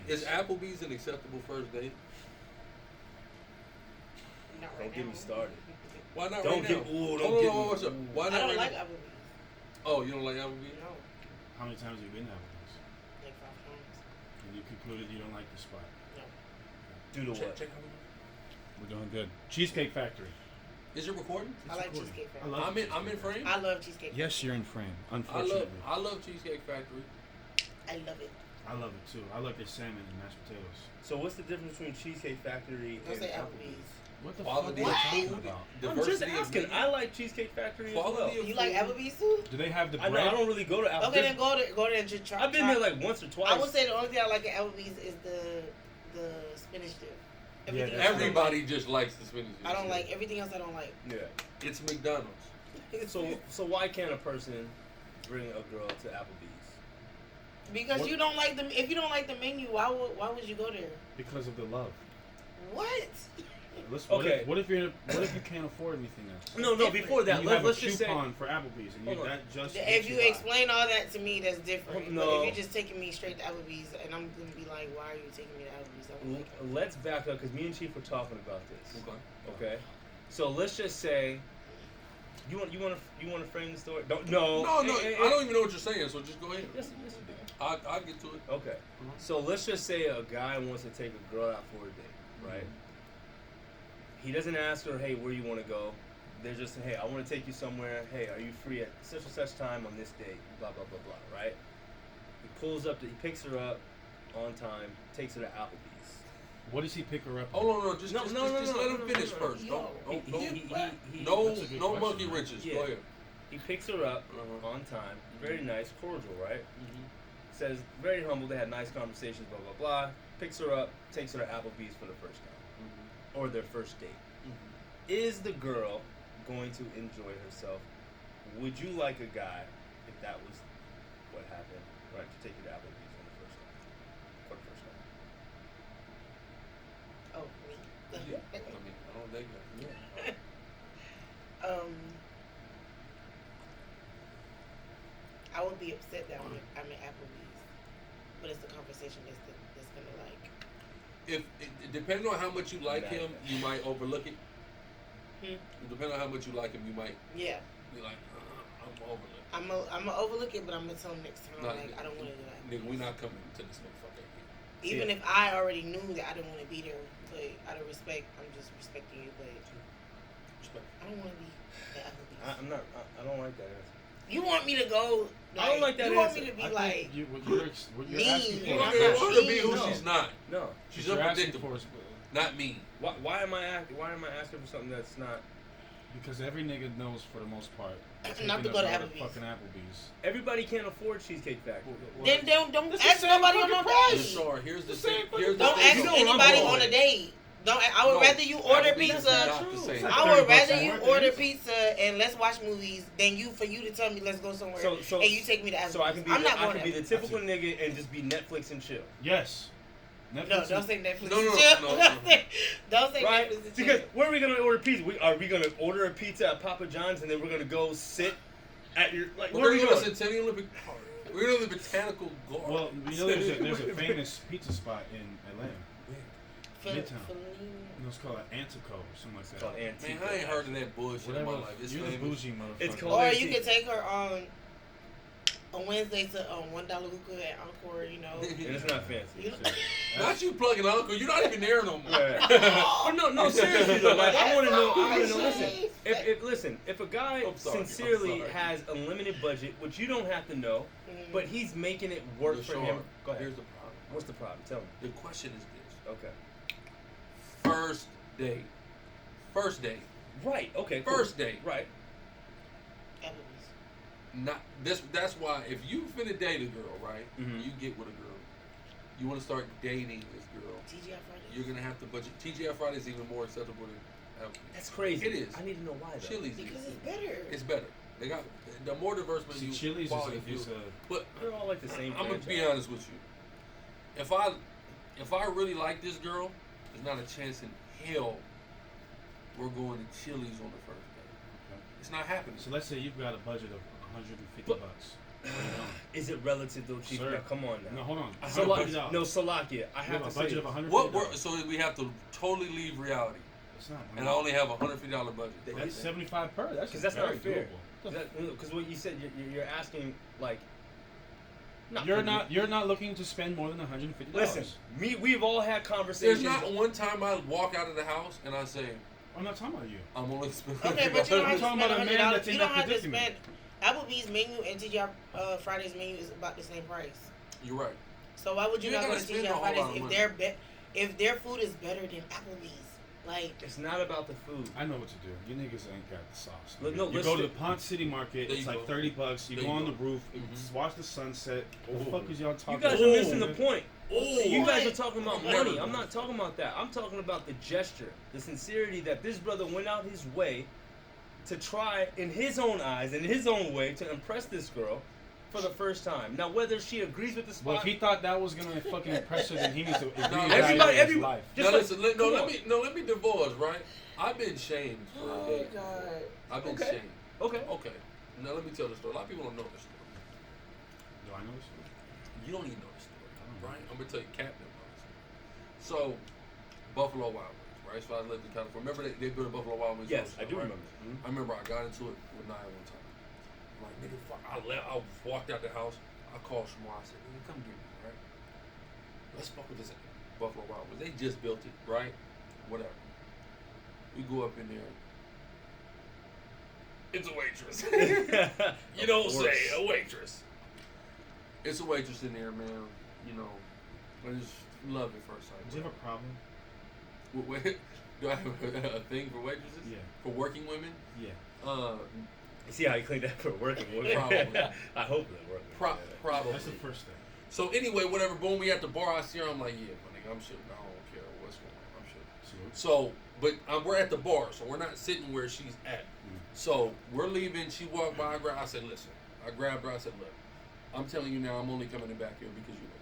Is Applebee's an acceptable first date? Not right Don't now. get me started. Why not Don't right get. now? Ooh, Hold don't on, get. what's up? Why not I don't right like now? Applebee's. Oh, you don't like Applebee's? No, How many times have you been to Applebee's? like 5 times. And you concluded you don't like the spot. No. Due to what? Check how we doing. We're doing good. Cheesecake Factory. Is it recording? I like recording. Cheesecake I Factory. love I'm in Cheesecake frame. I love Cheesecake Factory. Yes, you're in frame. I Unfortunately. love Cheesecake Factory. I love it. I love it too. I like their salmon and mashed potatoes. So what's the difference between Cheesecake Factory Don't and say Applebee's? Applebee's. What the Quality fuck of are you food. talking about? I'm just Diversity of asking. menu. I like Cheesecake Factory as well. Quality of You like food. Applebee's too? Do they have the I bread? know I don't really go to Applebee's. Okay, then go there and just try. I've been there like once or twice. I would say the only thing I like at Applebee's is the spinach dip. Everything else Everybody just likes the spinach. I don't like everything else. I don't like. Yeah. It's McDonald's. So why can't a person bring a girl to Applebee's? Because you don't like them. If you don't like the menu, why would you go there? Because of the love. What? Okay. What if you can't afford anything else? No. Before that, And you have let's a just say. coupon for Applebee's, and Hold on. that just If you gets by. explain all that to me, that's different. No. But if you're just taking me straight to Applebee's, and I'm gonna be like, why are you taking me to Applebee's? I'm like, Let's back up because me and Chief were talking about this. Okay. Okay. So let's just say. You want to frame the story? No. I don't even know what you're saying. So just go ahead. Yes, you do. I'll get to it. Okay. So let's just say a guy wants to take a girl out for a date, right? He doesn't ask her, hey, where you want to go? They're just, hey, I want to take you somewhere. Hey, are you free at such and such time on this date? Blah, blah, blah, blah, right? He pulls up, he picks her up on time, takes her to Applebee's. What does he pick her up? Hold on, just let him finish first. Yo. No monkey wrenches. Yeah. Go ahead. He picks her up on time, very nice, cordial, right? Says, very humble, they had nice conversations, blah, blah, blah. Picks her up, takes her to Applebee's for the first time. Or their first date. Is the girl going to enjoy herself? Would you like a guy, if that was what happened, right, to take you to Applebee's for the first time? oh, me. Yeah. I mean, I don't think that. Yeah. I would be upset that I'm at Applebee's, but it's the conversation that's gonna like. If depending on how much you like him, you might overlook it. Depending on how much you like him, you might. Yeah. Be like, I'm overlook. I'm gonna overlook it, but I'm gonna tell him next time. Nah, like I don't want to do that. Nigga, we not coming to this motherfucker again. Even if I already knew that I didn't want to be there, but out of respect, I'm just respecting you. But Respect. I don't want to be at Applebee's. I don't like that answer. You want me to go? I don't like that You want answer. me to be I think like what you're asking mean. for. You I'm want not her to be who No. she's not. No. She's What you're asking unpredictable. for is- Not mean. Why am I asking for something that's not? Because every nigga knows for the most part. Not to taking go a to girl Applebee's. Fucking Applebee's. Everybody can't afford Cheesecake Factory. then don't It's the ask same nobody on no fucking price. price. Sorry, here's the The same thing. fucking Here's the Don't thing. ask You know where I'm anybody going. on a date. I would No, rather you order Applebee's is pizza. not the same. Like I 30 would bucks rather a you month, order it is. pizza and let's watch movies than for you to tell me let's go somewhere So and you take me to Applebee's. So I can be I'm not I going can be to the typical nigga and just be Netflix and chill. Yes. No, Netflix don't is- say Netflix. No, and chill. no. Don't say Right? Netflix and Because chill. where are we gonna order pizza? Are we gonna order a pizza at Papa John's and then we're gonna go sit at your like? We're Where are we going to going? Centennial Olympic Park. We're going to the Botanical Garden. Well, you know there's a famous pizza spot in Atlanta. Midtown. You know, it's called Antico or something like It's called that. Antique. Man, I ain't heard of that bullshit in Whatever. my life. It's You're the famous. bougie motherfucker. It's called- Or Antique. you can take her on Wednesday to $1 hookah at Encore. You know. And it's not fancy. You- Not you plugging Uncle. You're not even there no more. Right. But no, seriously though. Like I want to know. That's Listen. If a guy I'm sorry, sincerely I'm sorry. has a limited budget, which you don't have to know, but he's making it work for Sure. him. Go ahead. Here's the problem. What's the problem? Tell me. The question is this. Okay. First date. First date. Right. Okay. Cool. First date. Right. Applebee's. Not this. That's why if you finna date a girl, right? Mhm. You get with a girl. You want to start dating this girl. TGI Fridays. You're gonna have to budget. TGI Friday is even more acceptable than Applebee's. That's crazy. It is. I need to know why though. Chili's. Because is- it's better. It's better. They got the more diverse See, menu. Chili's quality is food. a But They're all like the same. I'm gonna be franchise. honest with you. If I really like this girl, there's not a chance in hell we're going to Chili's on the first date. Okay. It's not happening. So let's say you've got a budget of $150 But- bucks. Where you going? Is it relative though, Chief? Sir. Now, come on now. No, hold on. Salakia. I have to a budget say, of $150. What? So we have to totally leave reality, It's not. and I only have $150 budget. That's 75 per. That's because that's very not fair. doable. Because what you said, you're asking like. You're not looking to spend more than $150. Listen, we've all had conversations. There's not one time I walk out of the house and I say, I'm not talking about you. I'm only spending. Okay, but you don't have to talking spend about a man $100. that's You in don't that have to predicament. spend. Applebee's menu and TGI Fridays menu is about the same price. You're right. So why would you You not ain't go to gotta spend a TGI whole Fridays lot of if money. if their food is better than Applebee's? Like, It's not about the food. I know what to do. You niggas ain't got the sauce. Look, no, you listen. go to the Ponce City Market. There It's you like go. $30. You There go you on go. the roof. Mhm. Watch the sunset. What the fuck is y'all talking You guys about? are missing the point. Oh, You guys are What? talking about Never. money. I'm not talking about that. I'm talking about the gesture, the sincerity that this brother went out his way to try, in his own eyes, in his own way, to impress this girl for the first time. Now, whether she agrees with the spot, Well, if he thought that was gonna fucking impress her, then he needs to everybody- reevaluate his life. just Now like- listen, come on. let me divulge, right? I've been shamed for a oh day. god. I've been Okay. shamed. Okay. Okay. Now let me tell the story. A lot of people don't know this story. Do I know this? You don't even know the story, don't know. right? I'm gonna tell you, Captain knows. So, Buffalo Wild Wings, right? So I lived in California. Remember they built a Buffalo Wild Wings? Yes, I roaster, do right? remember. I remember I got into it with Nia one time. I'm like, nigga, fuck. I walked out the house. I called Shamar. I said, nigga, come get me, right? Let's fuck with this Buffalo Wild Wings. They just built it, right? Whatever. We go up in there. It's a waitress. You don't say a waitress. It's a waitress in there, man. You know, I just love it first sight. Do you have a problem? Wait, do I have a thing for waitresses? Yeah. For working women? Yeah. See how you cleaned that for working women? Probably. I hope that working. Probably. That's the first thing. So anyway, whatever. Boom, we at the bar. I see her. I'm like, yeah, my nigga, I'm shooting. I don't care what's going on. I'm shooting. So, but we're at the bar, so we're not sitting where she's at. So we're leaving. She walked by. I said, listen. I grabbed her. I said, look, I'm telling you now, I'm only coming back here because you look.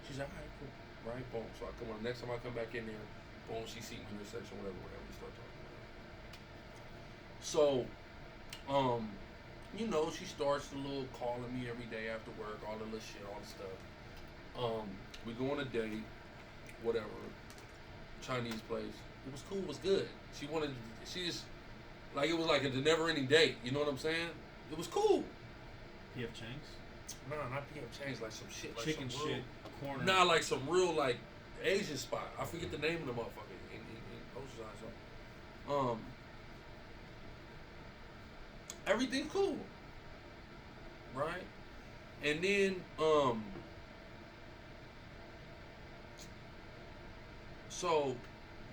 She's like, all right, cool. Right? Boom. So I come on. Next time I come back in there, boom, she seat me in the section, whatever. We start talking. So, you know, she starts a little calling me every day after work, all the little shit, all the stuff. We go on a date, whatever, Chinese place. It was cool, it was good. She just, like, it was like a never-ending date, you know what I'm saying? It was cool. PF Chang's? Nah, not PF Chang's, like some shit, like Chicken some real, shit, a corner. Nah, like some real, like, Asian spot. I forget the name of the motherfucker in Oceanside. So, everything cool, right? And then, so,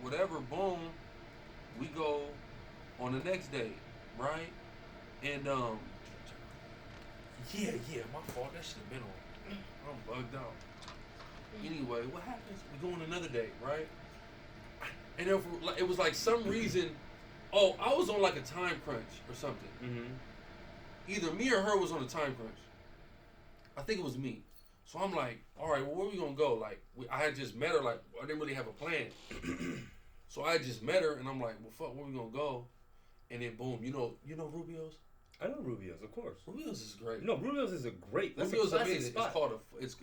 whatever, boom, we go on the next day, right? And, yeah, my fault, that should have been on. I'm bugged out. Anyway, what happens? We go on another date, right? And it was like some reason, I was on like a time crunch or something. Mm-hmm. Either me or her was on a time crunch. I think it was me. So I'm like, all right, well, where we gonna go? Like, I had just met her. Like, I didn't really have a plan. So I just met her, and I'm like, well, fuck, where we gonna go? And then boom, you know Rubio's? I know Rubio's, of course. Rubio's is great. No, Rubio's is a great. That's Rubio's a classic amazing. spot.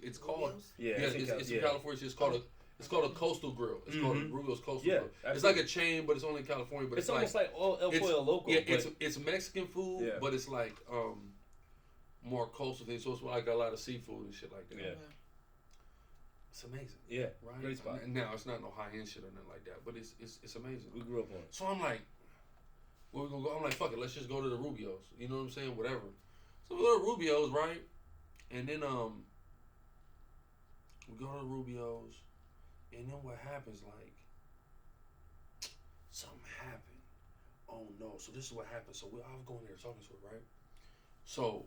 It's called. Rubio's? Yeah, It's in California. It's called a coastal grill. It's called Mhm. Rubio's Coastal Yeah, Grill. It's absolutely. like a chain, but it's only in California. But It's almost like El it's- Pollo Loco. yeah, but it's Mexican food, Yeah. but it's like more coastal things. So it's like a lot of seafood and shit like that. Yeah. It's amazing. Yeah, Right? great spot. Now it's not no high end shit or nothing like that, but it's amazing. We grew up on it. So I'm like, where we gonna go? I'm like, fuck it, let's just go to the Rubio's. You know what I'm saying? Whatever. So we go to Rubio's, right? And then we go to Rubio's, and then what happens? Like, something happened. Oh no! So this is what happened. So I was going there talking to her, right? So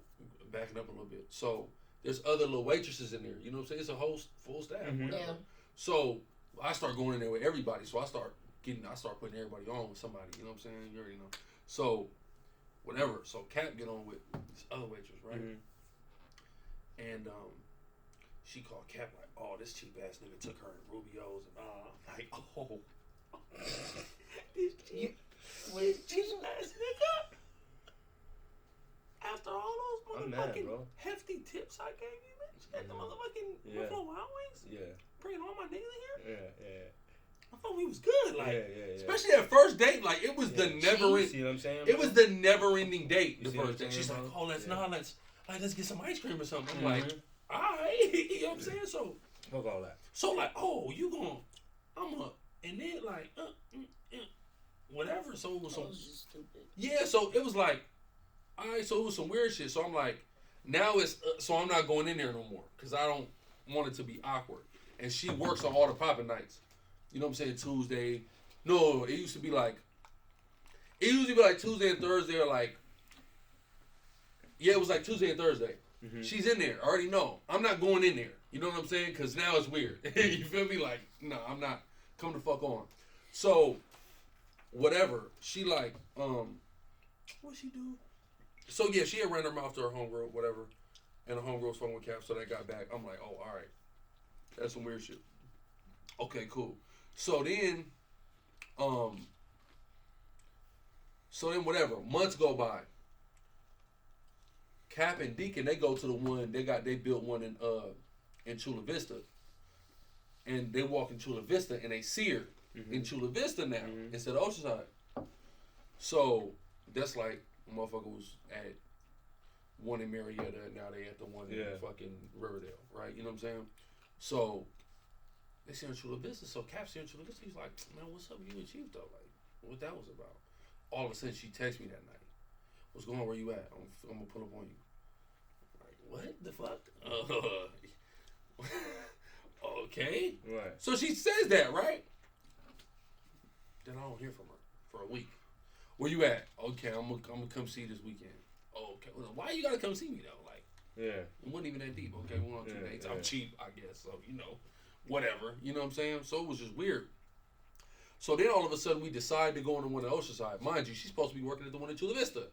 backing up a little bit. So there's other little waitresses in there. You know what I'm saying? It's a whole full staff. Mhm. Whatever. Yeah. So I start going in there with everybody. So I start putting everybody on with somebody. You know what I'm saying? You already know. So whatever. So Cap get on with this other waitress, right? Mhm. And she called Cap like, "Oh, this cheap ass nigga took her in Rubio's," and I'm like, "Oh, This cheap ass nigga. After all those I'm motherfucking mad, bro. hefty tips I gave you, bitch, at the motherfucking Yeah. Buffalo Wild Wings, Yeah. bringing all my niggas in here. Yeah. I thought we was good, like, Yeah. especially that first date, like it was the never. You see what I'm saying? It was the never-ending date. You The see what first I'm date. She's saying, like, bro? "Oh, let's get some ice cream or something." I'm Mhm. like, "All right," you know what I'm saying? Fuck all that. So like, "Oh, you gon' I'm up," and then like, whatever. So it was some, yeah. So it was like, all right. So it was some weird shit. So I'm like, now it's so I'm not going in there no more because I don't want it to be awkward. And she works on all the popping nights. You know what I'm saying? Tuesday. No, it used to be like. It usually be like Tuesday and Thursday or like. Yeah, it was like Tuesday and Thursday. Mm-hmm. She's in there. I already know. I'm not going in there. You know what I'm saying? Because now it's weird. You feel me? Like, no, I'm not. Come the fuck on. So, whatever. She like, what she do? So, yeah, she had ran her mouth to her homegirl, whatever. And the homegirl was fucking with Cap, so they got back. I'm like, oh, all right. That's some weird shit. Okay, cool. So then whatever. Months go by. Cap and Deacon, they go to the one they built one in Chula Vista, and they walk in Chula Vista and they see her in Chula Vista now instead of Oceanside. So that's like motherfucker was at one in Marietta and now they at the one in fucking Riverdale, right? You know what I'm saying? So they see her in Chula Vista. So Cap see her in Chula Vista. He's like, man, what's up with you and Chief though? Like, what that was about? All of a sudden she texts me that night. What's going on? Where you at? I'm gonna pull up on you. What the fuck? Okay. Right. So she says that, right? Then I don't hear from her for a week. Where you at? Okay, I'm gonna come see you this weekend. Okay. Well, why you gotta come see me though? Like, yeah, it wasn't even that deep. Okay, we went on 2 dates. I'm cheap, I guess. So whatever. You know what I'm saying? So it was just weird. So then all of a sudden we decide to go on the one at Oceanside. Mind you, she's supposed to be working at the one in Chula Vista.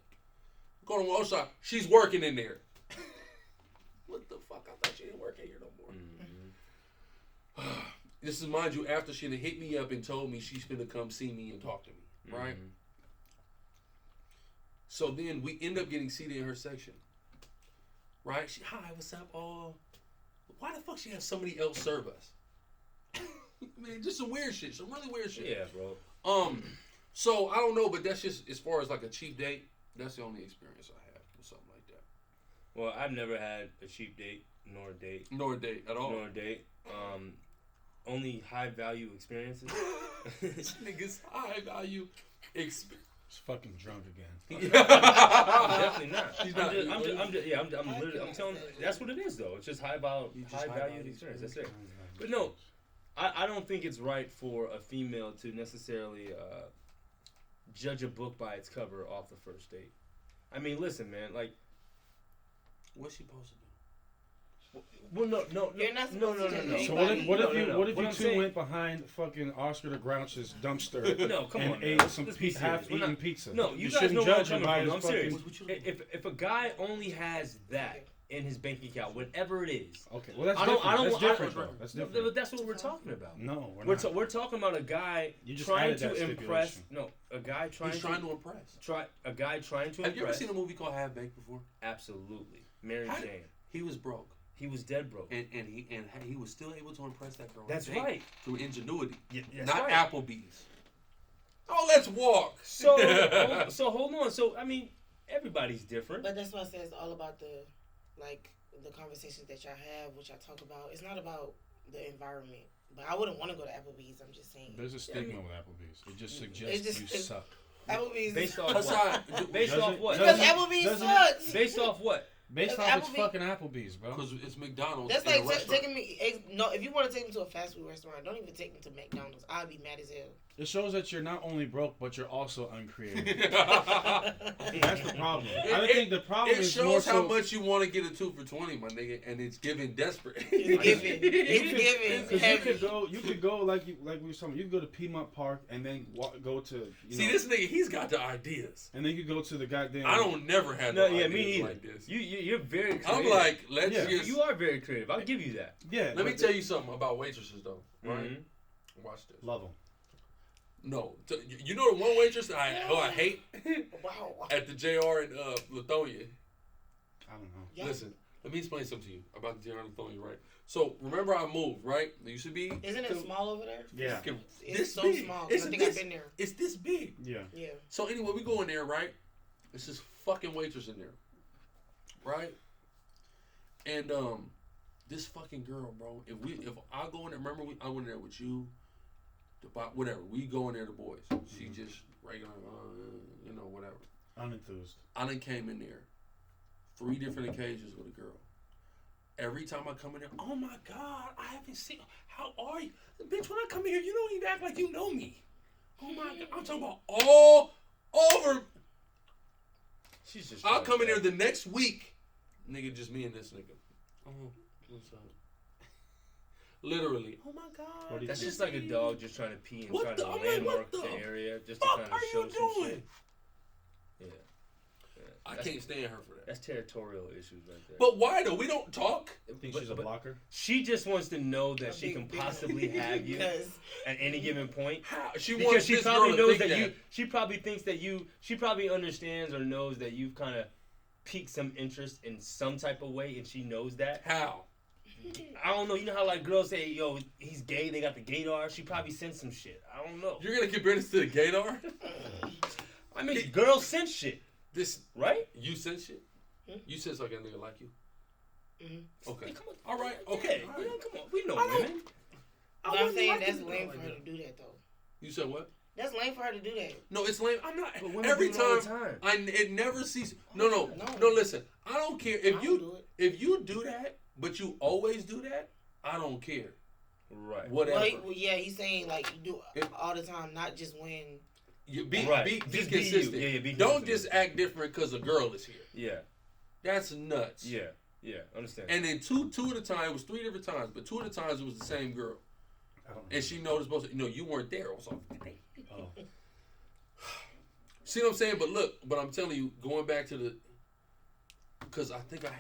Going on Oceanside, she's working in there. What the fuck? I thought she didn't work in here no more. This is, mind you, after she had hit me up and told me she's gonna come see me and talk to me, right? So then we end up getting seated in her section, right? She, hi, what's up? Why the fuck she have somebody else serve us? Man, just some weird shit, some really weird shit. Yeah, bro. So I don't know, but that's just as far as like a cheap date. That's the only experience I have with something like that. Well, I've never had a cheap date, nor a date. Nor a date at all. Nor a date. Only high value experiences. This nigga's high value experience. He's fucking drunk again. Definitely not. He's not. I'm literally. I'm telling. That's what it is, though. It's just high value experience. That's it. But no, I don't think it's right for a female to necessarily judge a book by its cover off the first date. I mean, listen, man. Like, what's she supposed to do? Well, no. You're not supposed to judge So anybody. what if you I'm two saying- went behind fucking Oscar the Grouch's dumpster No, come and on, ate man. some Let's be serious. half-eaten pizza? No, you guys shouldn't know where I'm judge him coming by from. his I'm fucking. serious. If a guy only has that in his bank account, whatever it is, Okay, well that's I don't- different. I don't- That's I don't- different, bro. That's different. but that's what we're talking about. No, We're talking about a guy You just trying added that to impress. stipulation. No, a guy trying He's to trying to impress. a guy trying to Have you ever impress. seen a movie called Half Baked before? Absolutely, Mary How- Jane. He was broke, He was dead broke. and he was still able to impress that girl. That's on a date right. Through ingenuity, That's not right. Applebee's. Oh, let's walk. So hold on. So I mean, everybody's different. But that's why I say it's all about the conversations that y'all have, what y'all talk about. It's not about the environment. But I wouldn't want to go to Applebee's. I'm just saying. There's a stigma with Applebee's. It just suggests you suck. Applebee's. Based off Aside, what? Based off what? Because Applebee's sucks. Based off what? Based Because off it's Applebee's- fucking Applebee's, bro. because it's McDonald's. That's in a like restaurant. taking me. No, if you want to take me to a fast food restaurant, don't even take me to McDonald's. I'd be mad as hell. It shows that you're not only broke, but you're also uncreative. That's the problem. I think the problem It is more shows how so. much you want to get a 2 for $20, my nigga, and it's giving desperate. It's given. It's given. Because you could go like we were talking. You could go to Piedmont Park and then go to. See, this nigga, he's got the ideas. And then you could go to the goddamn. I don't never have No, no yeah, ideas me neither. like this. You're very creative. I'm like, let's Yeah. just. You are very creative. I'll give you that. Yeah. Let me tell you something about waitresses, though. Right? Mhm. Watch this. Love them. No, you know the one waitress that I hate Wow. at the JR in Lithonia. I don't know. Yeah. Listen, let me explain something to you about the General Throwing, right? So remember, I moved, right? There used to be. Isn't it small over there? Yeah. It's This so big. small. It's I think this, I've been there. It's this big. Yeah. Yeah. So anyway, we go in there, right? It's this fucking waitress in there, right? And this fucking girl, bro. If I go in there, remember I went in there with you, whatever. We go in there, the boys. She just regular, whatever. Unenthused. I done came in there 3 different occasions with a girl. Every time I come in there, oh my God, I haven't seen. How are you, bitch? When I come in here, you don't even act like you know me. Oh my God, I'm talking about all over. She's just. I'll come in there the next week, nigga, just me and this nigga. Oh, what's up? Literally. Oh my God. That's just like a dog just trying to pee and What trying the- to I'm like, landmark what the the area just to fuck kind of are show you some doing? shit. Yeah. I can't stand her for that. That's territorial issues right there. But why though? We don't talk. Think she's a blocker? She just wants to know that A she big can deal. possibly have you Because at any given point. How? She Because wants she this girl probably to knows think that you. She probably thinks that you. She probably understands or knows that you've kind of piqued some interest in some type of way, and she knows that. How? I don't know. You know how like girls say, "Yo, he's gay." They got the gaydar. She probably sent some shit. I don't know. You're gonna compare this to the gaydar? I mean, girls sent shit, This right? you said shit. You said something a nigga like you. Mhm. Okay. Hey, come on. All right. Yeah, Okay. you know, come on. We know I don't- women. But I'm saying that's lame for her to do that though. You said what? That's lame for her to do that. No, it's lame. I'm not. But women Every do it all time, the time. it never ceases. No. No. Listen, I don't care if I you don't do it. if you do that, but you always do that. I don't care. Right. Whatever. Well, yeah, he's saying like you do it all the time, not just when. You be Right. be Just be you. consistent. Yeah, be Don't consistent. just act different because a girl is here. Yeah. That's nuts. Yeah. Yeah. Understand. And then two at a time, it was 3 different times, but 2 at a times it was the same girl. I don't know. And she noticed both. You weren't there. I was like, Oh. see what I'm saying? But I'm telling you, going back to because I think it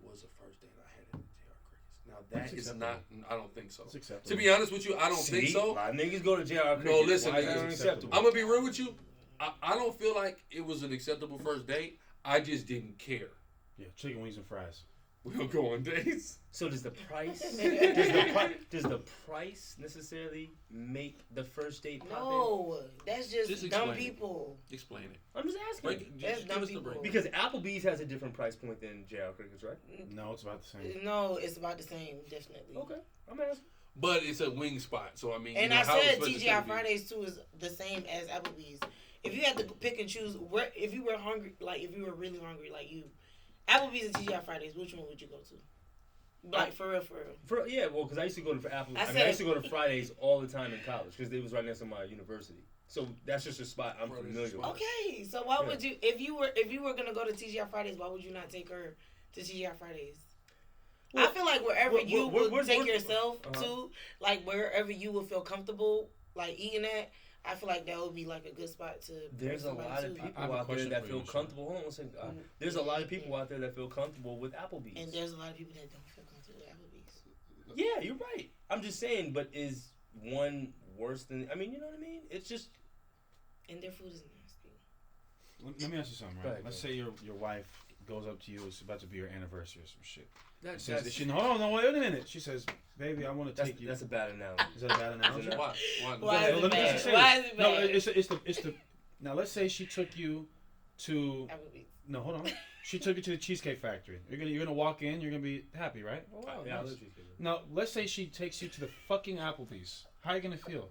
was the first date I had at the JR Crickets. Now that That's is not, I don't think so. It's acceptable. To be honest with you, I don't See, think so. A lot of niggas go to JR Crickets. No, listen, Why is that niggas. unacceptable? I'm gonna be real with you. I don't feel like it was an acceptable first date. I just didn't care. Yeah, chicken wings and fries. We don't go on dates. So does the price does the price necessarily make the first date pop No, that's just Just dumb explain it. people. Explain it. in? I'm just asking. Like, That's just dumb give us the people. break. Because Applebee's has a different price point than JR Crickets, right? No, it's about the same. No, it's about the same, definitely. Okay, I'm asking. But it's a wing spot, so I mean. And how I it's said supposed to TGI be. Fridays too is the same as Applebee's. If you had to pick and choose, if you were hungry, like if you were really hungry, like you, Applebee's and TGI Fridays, which one would you go to? Like for real, for real. Because I used to go to Applebee's. I said- used to go to Fridays all the time in college because it was right next to my university. So that's just a spot I'm Fridays familiar is with. fine. Okay, so why would you, if you were gonna go to TGI Fridays, why would you not take her to TGI Fridays? Well, I feel like wherever you would take yourself uh-huh. to, like wherever you would feel comfortable, like eating at, I feel like that would be like a good spot to. There's a bring lot somebody of to. people I have a out there question that for feel you, Sean. comfortable. Hold on one second. There's a lot of people out there that feel comfortable with Applebee's. And there's a lot of people that don't feel comfortable with Applebee's. Yeah, you're right. I'm just saying, but is one worse than? I mean, you know what I mean? It's just. And their food is nasty. Let me ask you something, Go right? ahead, Let's say your wife goes up to you. It's about to be your anniversary or some shit. That's Hold on, no, wait a minute. She says, "Baby, I want to take you." That's a bad analogy. Is that a bad analogy? Why? Why is it Let me bad? just say Why this. is it No, bad? it's the. Now let's say she took you to. Applebee's. No, hold on. She took you to the Cheesecake Factory. You're gonna walk in. You're gonna be happy, right? Oh, wow, Yeah, nice. I love Now let's say she takes you to the fucking Applebee's. How are you gonna feel?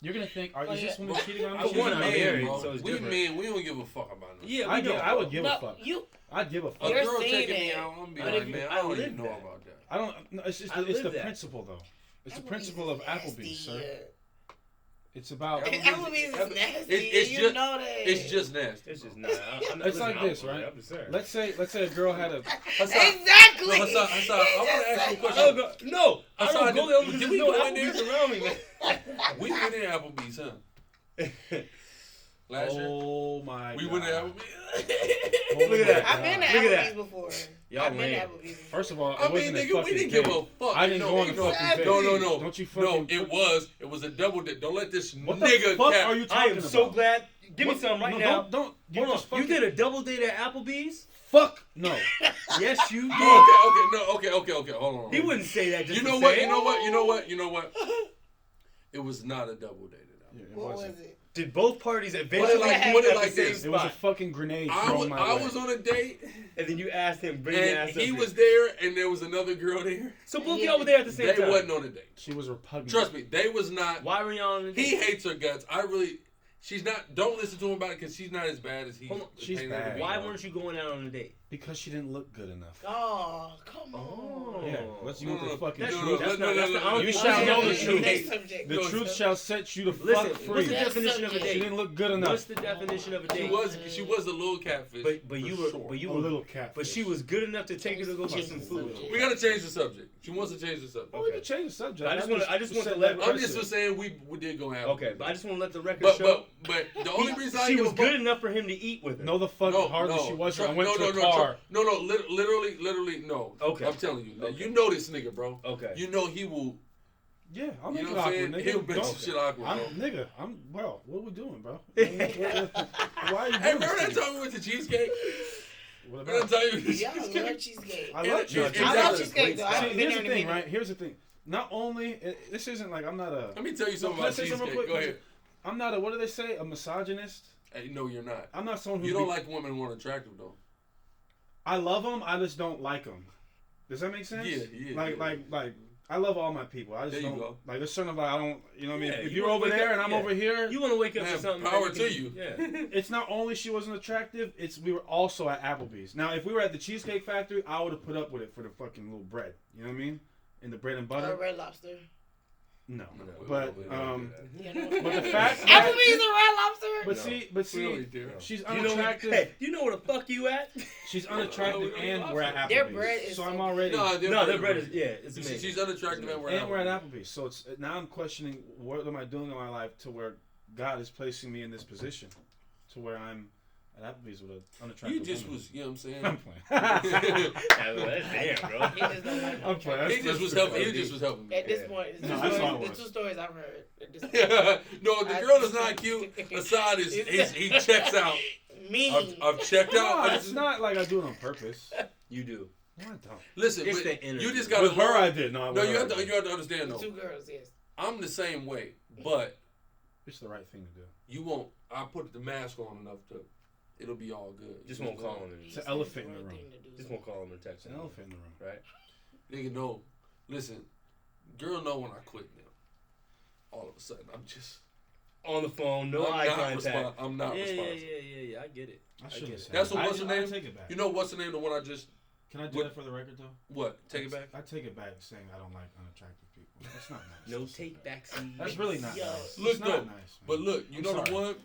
You're gonna think, is this woman cheating on me? I She's want not to man, married, bro. so it's We different. men, we don't give a fuck about no Yeah, shit. we know. I would give a No, fuck. you. I'd give a A fuck. You're girl saying taking me that. out, I'm gonna be But like, if man, I I don't live even know that. about that. I don't. No, it's I the live that. principle though. It's the Applebee's principle of is Applebee's, nasty, sir. It's about. Applebee's- Applebee's is Applebee's- nasty. it's You just- know that. It's just nasty. It's just not. It's like this, right? I'm just saying. Let's say a girl had a. Exactly. No, Hassan, I want to ask you a I question. don't go, no, I Hassan, don't go there because did there's we no go in there? Applebee's around me, man. We went in Applebee's, huh? Last year. Oh my. We God. went in Applebee's. Look at that. I've been to Look at Applebee's before. Y'all I've been to lame. Applebee's. First of all, I it mean, wasn't a nigga, we fucking didn't date. give a fuck. I didn't go on a no, fucking date. no. Don't you No, fucking... it was a double date. Don't let this What the nigga fuck cap. are you I talking am about? so glad. Give me What- some right no, now. Don't. You Hold just on. You fucking... did a double date at Applebee's? Fuck no. Yes, you did. Okay. Hold on. He wouldn't say that just You know to what? say it. You know what? It was not a double date. Yeah, it What was wasn't. it? Did both parties eventually Put it meet at like the same this. It was a spot? fucking grenade I thrown my I way. was on a date, And then you asked him, bring your and ass up he here. was there, and there was another girl there. So both y'all were there at the same They time. wasn't on a date. She was repugnant. Trust me, they was not. Why were y'all on a date? He hates her guts. She's not. Don't listen to him about it because she's not as bad as he. Hold on. She's painted her to bad. be. Why weren't you going out on a date? Because she didn't look good enough. Oh, come on. Oh. Yeah, let's you want the fucking That's truth. that's not. That's not. I don't You think shall that's know the definition truth. of Next date. subject. The truth shall set you the fuck Listen, free. what's the That's definition of a subject. She date? didn't look good enough. What's the definition of a She date? was a little catfish. But you for were sure. but you A were little catfish. but she was good enough to take her to go get some food. We gotta change the subject. She wants to change the subject. Well, we can change the subject. I just wanna set let- that I'm just precedent. saying we did go have. Okay, but I just want to let the record But show. the only reason I She give was a fuck- good enough for him to eat with her. No, the fuck hardly she wasn't. I went to a car. No. Okay. I'm telling you. Okay. You know this nigga, bro. Okay. You know he will. Yeah, I'll You make know it what I'm awkward, saying? nigga. He'll make Don't- some shit awkward, bro. Bro, what we doing, bro? Why are you Hey, doing remember that this? time we went to Cheesecake? What Remember about? that time we went to Y'all Cheesecake? love cheesecake. I love And- cheesecake. I love Exactly. cheesecake though. I See, haven't been here's there the in a thing, minute. right? Here's the thing. Not only this isn't like I'm not a. Let me tell you something Can I about say something Cheesecake. real quick? Go ahead. I'm not a. What do they say? A misogynist. Hey, no, you're not. I'm not someone who. You don't like women who are attractive, though. I love them. I just don't like them. Does that make sense? Yeah. Like. I love all my people. I just There you don't go. like. There's certain like I don't. You know what I mean? Yeah, If you you're wanna over wake there up- and I'm yeah. over here, You want to wake up Man, to something. power that to can- you. Yeah. it's not only she wasn't attractive. It's we were also at Applebee's. Now, if we were at the Cheesecake Factory, I would have put up with it for the fucking little bread. You know what I mean? And the bread and butter. Red Lobster. No, No, but we don't do You know. but the fact that Applebee's a Red Lobster. but No. see We really do. she's You know, unattractive. hey, you know where the fuck you at? She's unattractive, and we're at Applebee's. Their bread is so so I'm already. No, No, their bread is it's amazing. She's unattractive and we're And we're at Applebee's, so it's now I'm questioning what am I doing in my life to where God is placing me in this position, to where I'm at Applebee's with an unattractive You just woman. was, you know what I'm saying? I'm playing. Damn, bro. He just don't like I'm playing. He just was helping. He just was helping me. At this Yeah. point, it's No, that's all it the was. two stories I've heard. At this point. No, the girl is not cute. Assad is he checks out. Mean. I've checked out. No, it's not like I do it on purpose. You do. No, I don't. Listen, It's but the energy. you just gotta With her, learn- I did. No, No, with you her, have I to. did. You have to understand The though. two girls, yes. I'm the same way, but It's the right thing to do. you won't. I put the mask on enough to. It'll be all good. Just won't call him. It's an elephant in the room. Just won't call him and text It's an him. elephant in the room. Right? Nigga, no. Listen, girl, know when I quit now. All of a sudden, I'm just. On the phone, no I'm eye not contact. I'm not yeah, responsive. I get it. I I shouldn't get have it. said That's that. what- what's I the name? take it back. You know what's the name? The one I just. Can I do what- that for the record though? What? Take it back. I take it back saying I don't like unattractive people. That's not nice. No take backs. That's really not Yo. nice. Look, It's not though, nice. Man. But look, you I'm know the sorry. one.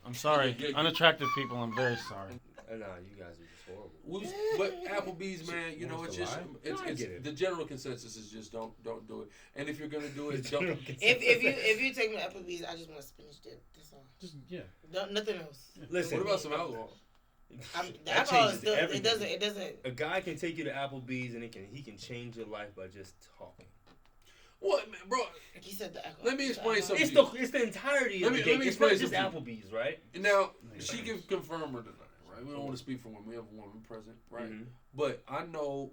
I'm sorry. Yeah, yeah. Unattractive people, I'm very sorry. Nah, you guys are just horrible. But Applebee's, man, you know, Want us it's to just lie? it's, No, I it's get it. the general consensus is just don't do it. And if you're gonna do it, don't. If you take me to Applebee's, I just want spinach dip. That's all. Just yeah. Nothing else. Listen, What about some alcohol? The that alcohol is changes still. everything. It doesn't. A guy can take you to Applebee's and he can change your life by just talking. What, man, bro? Like he said, the alcohol. Let me explain the alcohol. something. It's the entirety Let of me- the let date. me It's not explain just something. Applebee's, right? Now Yeah. she can confirm or deny, right? We don't want to speak for women. We have a woman present, right? Mhm. But I know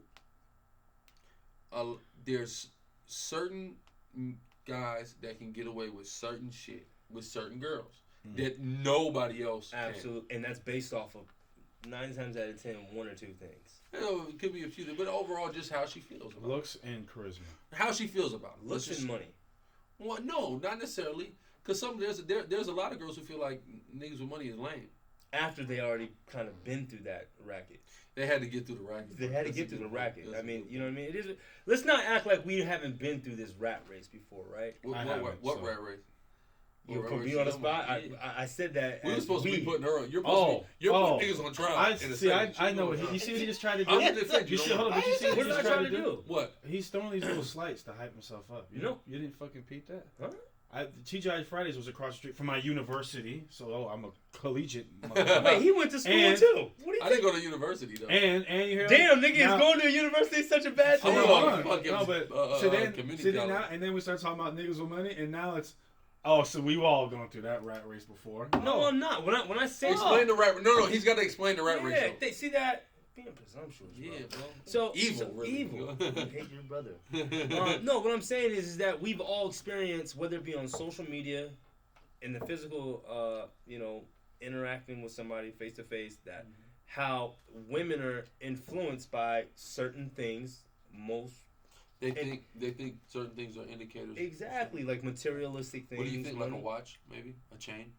there's certain guys that can get away with certain shit with certain girls that nobody else can. Absolutely, and that's based off of 9 times out of 10, 1 or 2 things. You know, it could be a few, but overall, just how she feels about Looks and charisma. it. How she feels about it. Looks Let's and just- money. Well, no, not necessarily. Because there's a lot of girls who feel like niggas with money is lame. After they already kind of been through that racket. They had to get through the racket. They had to That's get a through the good racket. point. I That's a mean, good you know what I mean? It is. Let's not act like we haven't been through this rat race before, right? point. I What haven't, rat race? You What put rat me race on the you spot. talking about? I said that. We were as supposed to we. be putting her on. You're putting niggas on trial. I in a see. I second. know. You see what he just tried to do? I'm gonna defend You you. see, hold on. But you see What what did he I just try to do? What? He's throwing these little slights to hype himself up. You know? You didn't fucking peep that. Huh? TGI Fridays was across the street from my university, so I'm a collegiate. Wait, he went to school And- too. What do you I didn't go to university though. And you hear Damn, nigga, now- is going to a university such a bad Oh, thing? no, Hold on. fucking, No, but community so then college. now, and then we start talking about niggas with money, and now it's so we've all gone through that rat race before. No, I'm not. When I say Explain the rat. No, he's got to explain the rat race. yeah, though. they see that being presumptuous. Bro. Yeah, bro. So Evil, really. evil. You hate your brother. No, what I'm saying is that we've all experienced, whether it be on social media, in the physical, interacting with somebody face to face, that how women are influenced by certain things. They think certain things are indicators. Exactly, like materialistic things. What do you think? Like a money. watch, maybe a chain,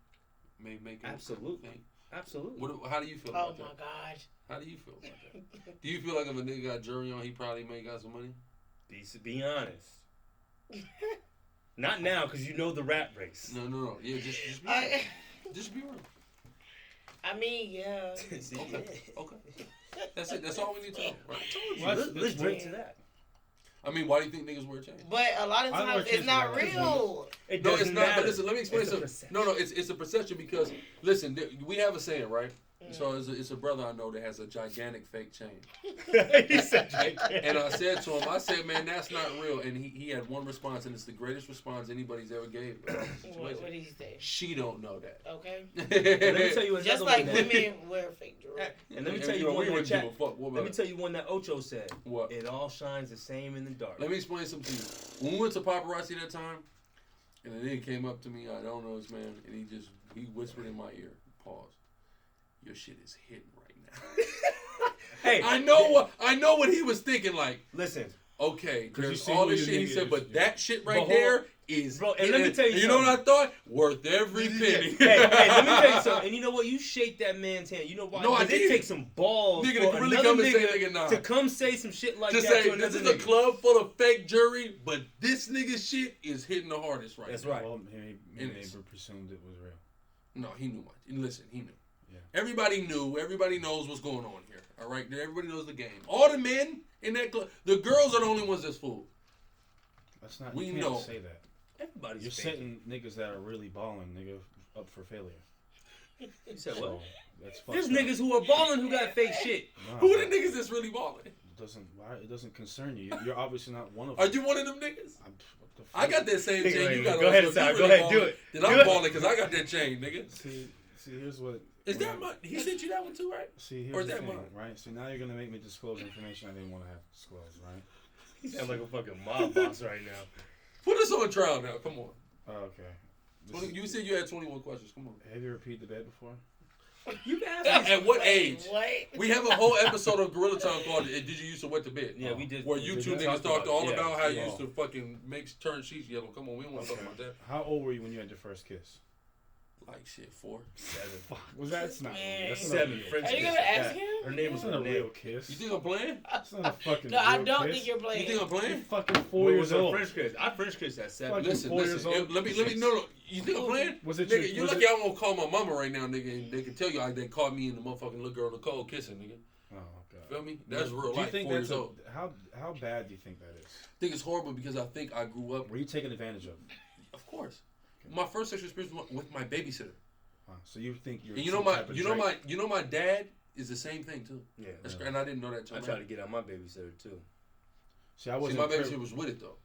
make Absolutely. Thing? Absolutely. How do you feel Oh about my that? gosh. How do you feel about that? Do you feel like if a nigga got jury on, he probably got some money? Be honest. Not now, because you know the rat race. No. Yeah, just be real. Just be real. I mean, yeah. Okay. That's it. That's all we need to know. Right? Well, Let's drink to that. I mean, why do you think niggas wear chains? But a lot of I don't times know it's not what kids real. It No, doesn't it's not. matter. But listen, let me explain It's a something. perception. No, it's a perception because listen, we have a saying, right? Mm. So it's a brother I know that has a gigantic fake chain, He said and I said to him, I said, man, that's not real. And he had one response, and it's the greatest response anybody's ever gave about the What situation. did he say? She don't know that. Okay. Let me tell you another Just one like that- women wear fake jewelry. And let me tell you we one that wouldn't chat. give a fuck. What Let me about tell you one that Ocho said. What? It all shines the same in the dark. Let me explain something to you. When we went to paparazzi that time, and the nigga came up to me, I don't know his man, and he whispered in my ear, pause. Your shit is hitting right now. Hey, I know what he was thinking. Like, listen, okay, 'Cause you there's see all who this your shit he nigga said, is, but yeah. that shit But right hold there is. Bro, and let me tell you know what I something. thought? Worth every penny. hey, let me tell you something. And you know what? You shake that man's hand. You know why? No, I Because it didn't. takes some balls Nigga for to really another come and say, nigga nigga, nah. to come say some shit like To that say to this another is a nigga. club full of fake jury, but this nigga shit is hitting the hardest right That's now. right. Well, his It is. neighbor presumed it was real. No, he knew. Listen, he knew. Yeah. Everybody knew. Everybody knows what's going on here. All right, everybody knows the game. All the men in that club, the girls are the only ones that's fooled. That's not. We You can't know. say that. Everybody's You're faking. setting niggas that are really balling, nigga, up for failure. You said So what? that's fucked There's up. niggas who are balling who got fake shit. Nah, Who are the niggas that's really balling? It doesn't concern you. You're obviously not one of Are them. you one of them niggas? What the fuck? I got that same Nigga, chain you wait, got. go on, ahead, so if Sai, you go really ahead, do balling, it. Then Do I'm it. balling because I got that chain, nigga. See, here's what. Is that my? He sent you that one too, right? See, here's Or is the that thing, mine? right? So now you're gonna make me disclose information I didn't want to have disclosed, right? He sound like a fucking mob boss right now. Put us on trial now. Come on. Oh, okay. This is- You said you had 21 questions. Come on. have you repeated the bet before? You asked At what age? What? We have a whole episode of Gorilla Time called "Did you used to wet the bed?" Yeah, we did. Where we you did two talk niggas talked all it. about how you yeah. used to fucking turn sheets yellow. Come on, we don't want to talk about that. How old were you when you had your first kiss? Like shit, 4. 7. Fuck. Was that's not Man. that's not 7. real. French Are you kiss gonna at ask that. him? Her name was That's not a real Renee. kiss. You think I'm playing? That's not a fucking No, I real don't kiss. think you're You playing. think I'm You're playing? fucking 4 When years was the old. French kiss? I French kissed at 7. Fucking Listen, 4 years listen. old. Let me. No. You think I'm playing? Was it Nigga, your- you was lucky it- I won't call my mama right now, nigga, and they can tell you they caught me and the motherfucking little girl Nicole kissing, nigga. Oh god. Feel me? That's real Do you life. think 4 that's years old. how bad do you think that is? I think it's horrible because I think I grew up. Were you taken advantage of? Of course, my first sexual experience was with my babysitter. So you think you're And some type of my dad is the same thing too. Yeah. That's great, and I didn't know that. Till I now. tried to get out my babysitter too. See, I See, wasn't my privy- babysitter was with it though.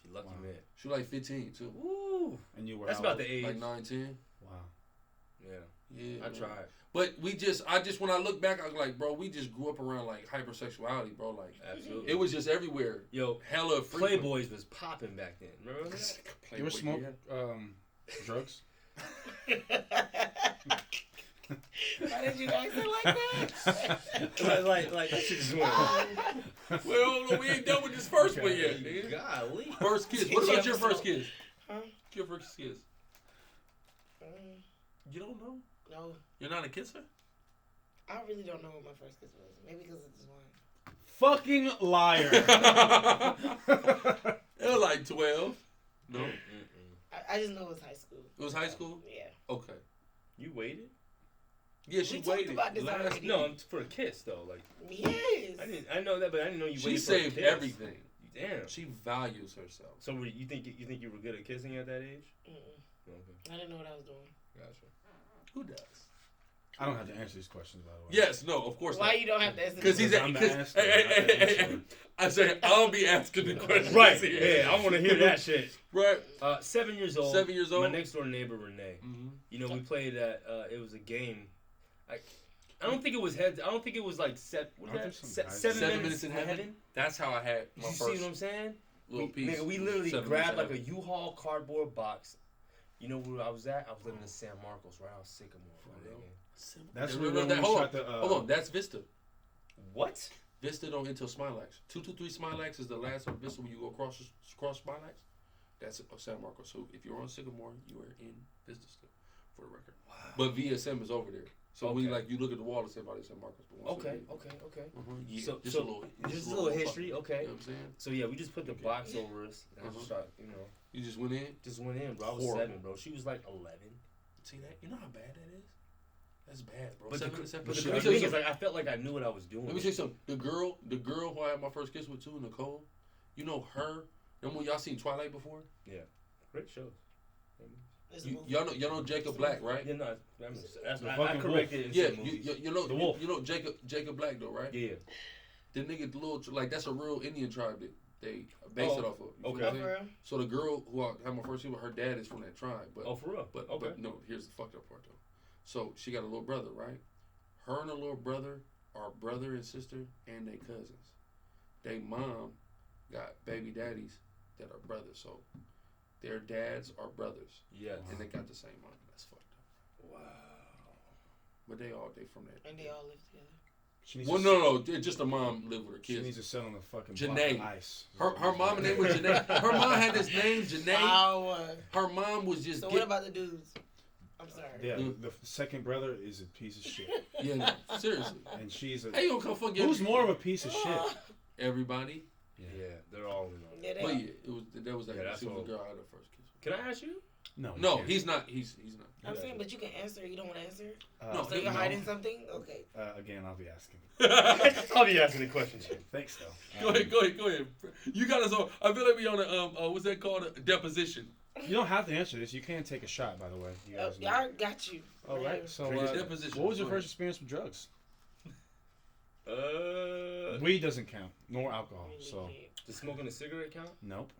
You lucky Wow. man. She was like 15 too, Woo. and you were That's out. about the age. like 9, 10. Wow. Yeah. Yeah, I man. tried. But I just when I look back, I was like, bro, we just grew up around like hypersexuality, bro. Like Absolutely. it was just everywhere. Yo, Hella frequent. Playboys was popping back then. Remember that? You ever smoke drugs? Why did you ask it like that? like that shit just went. Well, we ain't done with this first one yet, nigga. Golly. First kiss. What about your first kiss? Huh? Your first kiss. Mm, You don't know? no, You're not a kisser? I really don't know what my first kiss was. Maybe because of this one. Fucking liar. It was like 12. No? I just know it was high school. It was high school? Yeah. Okay. You waited? Yeah, she We talked waited. about this Last- already. No, for a kiss though. Like Yes. I know that, but I didn't know you She waited for a saved kiss. everything. Damn. She values herself. So you think you were good at kissing at that age? Okay. I didn't know what I was doing. Gotcha. Who does? I don't have to answer these questions, by the way. Yes, no, of course Why not. you don't have to answer? Because he's I'm the asker, hey. I say I'll be asking the questions. Right. Yeah, I want to hear that shit. Right. 7 years old. 7 years old. My next door neighbor Renee. Mm-hmm. You know, we played at. It was a game. I don't think it was heads. I don't think it was like seven minutes in heaven. That's how I had my You first see what I'm saying? little piece. We literally 7 grabbed minutes like in a U-Haul cardboard box. You know where I was at? I was living in San Marcos, right? I was Sycamore. That's heaven. where we Hold shot the. on, hold on. That's Vista. What? Vista don't enter Smilax. 223 Smilax is the last of Vista when you go across Smilax. That's San Marcos. So if you're on Sycamore, you are in Vista still, for the record. Wow. But VSM is over there. So when you look at the wall, it's about San Marcos. But Okay. Yeah, So just a little history. Okay. You know what I'm saying? So yeah, we just put the box over us. And I just shot, You just went in. just went in, bro. I was Horrible. 7, bro. She was like 11. See that? You know how bad that is? That's bad, bro. But the 7 minutes after- crazy Let me tell you thing is, something. like, I felt like I knew what I was doing. Let me tell you something. The girl who I had my first kiss with too, Nicole. You know her. Remember when y'all seen Twilight before? Great show. Y'all know Jacob Black, right? Yeah, no, that's The I fucking corrected it. Yeah, in some movies. you know The wolf. you know Jacob Black though, right? Yeah. The nigga, the little like that's a real Indian tribe that they based it off of. You feel Okay. what I'm saying? So the girl who I had my first kiss with, her dad is from that tribe, but For real? But Okay. but no, here's the fucked up part though. So she got a little brother, right? Her and the little brother are brother and sister, and they cousins. They mom got baby daddies that are brothers, so their dads are brothers, Yes. and they got the same mom. That's fucked up. Wow. But they from that. And they all live together. She needs Well, to no, just the mom lived with her She needs kids. to sell on the fucking Janae. block of ice. Her mom name was Janae. Her mom had this name, Janae. Oh, Her mom was just. so what about the dudes? I'm sorry. Yeah, the second brother is a piece of shit, Yeah, no, seriously. and she's a. Hey, you gonna come fuck Who's more of a piece of shit? everybody? Yeah, they're all in on it. Yeah, they But are. yeah, that was that. Yeah, that's She was all. the girl I had her first kiss with. Can I ask you? No, you No, can't. he's not. He's not. I'm saying, but you can answer. You don't want to answer. No, So you're hiding something? Okay. Again, I'll be asking. I'll be asking the questions. Thanks, though. Go ahead. You got us on. I feel like we on a what's that called? A deposition. You don't have to answer this. You can take a shot, by the way. You guys know. Y'all got you. All right. So, Deposition. what was your first experience with drugs? Uh, Weed doesn't count, nor alcohol. So, does smoking a cigarette count? nope.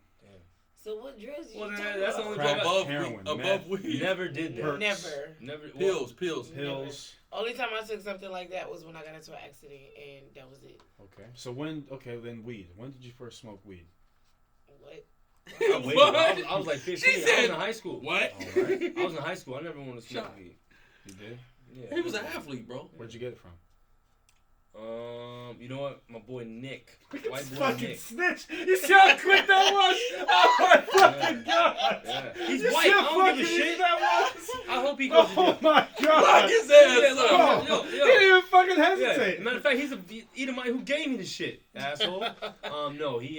So what drugs you Well, talking that's about? only Crack, above heroin, above meth. weed. Never did that. Perks. Never. Never. Pills. Pills. Only time I took something like that was when I got into an accident, and that was it. Okay. So then weed. When did you first smoke weed? What? I was like 15. She I was said- in high school. What? All right. I was in high school. I never wanted to smoke Shot. weed. You did? Yeah. He was an athlete, bro. Where'd you get it from? You know what? My boy Nick. White boy Fucking Nick. snitch! You see how quick that was? Oh my fucking god! Yeah. He's You white. see I how don't give a fucking shit. easy that was? I hope he goes to Oh jail. my god! Lock his ass Yeah, up. yo. He didn't even fucking hesitate. Matter of fact, he's a Edomite who gave me the shit, asshole. No, he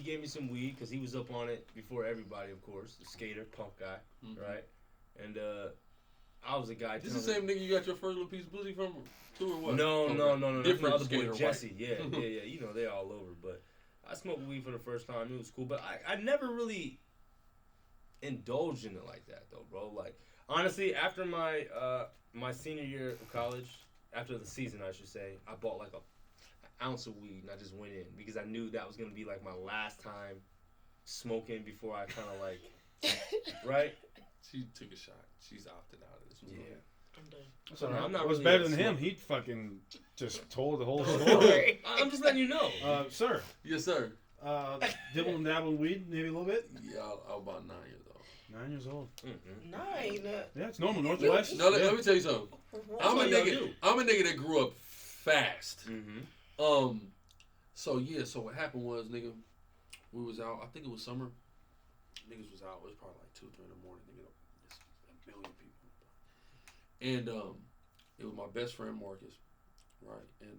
gave me some weed because he was up on it before everybody, of course. The skater, punk guy, right? And I was a guy. This the same nigga you got your first little piece of pussy from, too, or what? No. That's my Different other skater, boy Jesse. Yeah. You know, they're all over. But I smoked weed for the first time. It was cool. But I never really indulged in it like that, though, bro. Like, honestly, after my my senior year of college, after the season, I should say, I bought like an ounce of weed and I just went in because I knew that was going to be like my last time smoking before I kind of like, right? She took a shot. She's opted out of this. Yeah. I'm done. That's all right. I'm not What's really better a than him? smoker. He fucking just told the whole story. I'm just letting you know. Sir, Yes, sir. dibble and dabble in weed, maybe a little bit. Yeah, I was about 9 years old. 9 years old. 9. Yeah, it's normal. Northwest. No, let me tell you something. I'm a what y'all nigga. do. I'm a nigga that grew up fast. Mm-hmm. So what happened was, nigga, we was out. I think it was summer. Niggas was out. It was probably like 2, 3 in the morning. Nigga, just a million people. And it was my best friend Marcus, right? And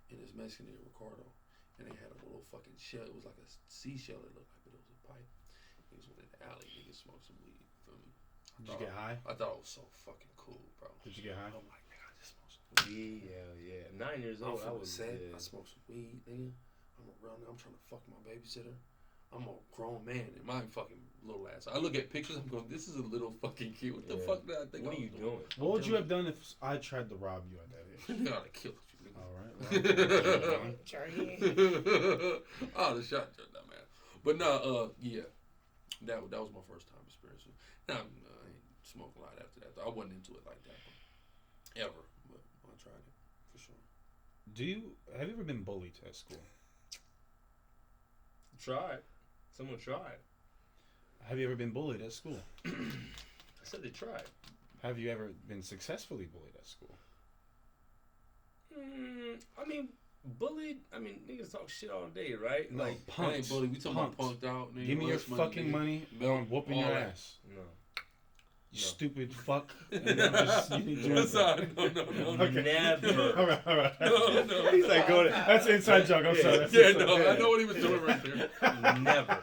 his Mexican nigga Ricardo. And they had a little fucking shell. It was like a seashell. It looked like, but it was a pipe. Niggas went in the alley. Niggas smoked some weed. Feel me? Did you get high? I thought it was so fucking cool, bro. Did you get high? I'm like, nigga, I just smoked some weed. Yeah. 9 years I'm old. I from was the set. yeah. I smoked some weed, nigga. I'm around there. I'm trying to fuck my babysitter. I'm a grown man in my fucking little ass. I look at pictures. I'm going, this is a little fucking kid. What the fuck did I think? What are you doing? What would you have done if I tried to rob you at that age? I would have killed you. Nigga. All right. Charlie. I would have shot you, dumb man. But no, yeah, that was my first time experiencing. Now I ain't smoked a lot after that. Though. I wasn't into it like that, ever. But I tried it for sure. Have you ever been bullied at school? Tried. Someone tried. Have you ever been bullied at school? I said they tried. Have you ever been successfully bullied at school? I mean, bullied. I mean, niggas talk shit all day, right? No, Like, I ain't bullied. We talking about punked out. Nigga. Give me your Lunch fucking money, or I'm whooping your all that. ass. no. You stupid fuck. And I'm just, you need to Sorry. No. Okay. Never. All right. No. He's like, go to, that's an inside joke. I'm sorry. That's Yeah, inside- no. I know what he was doing right there. Never.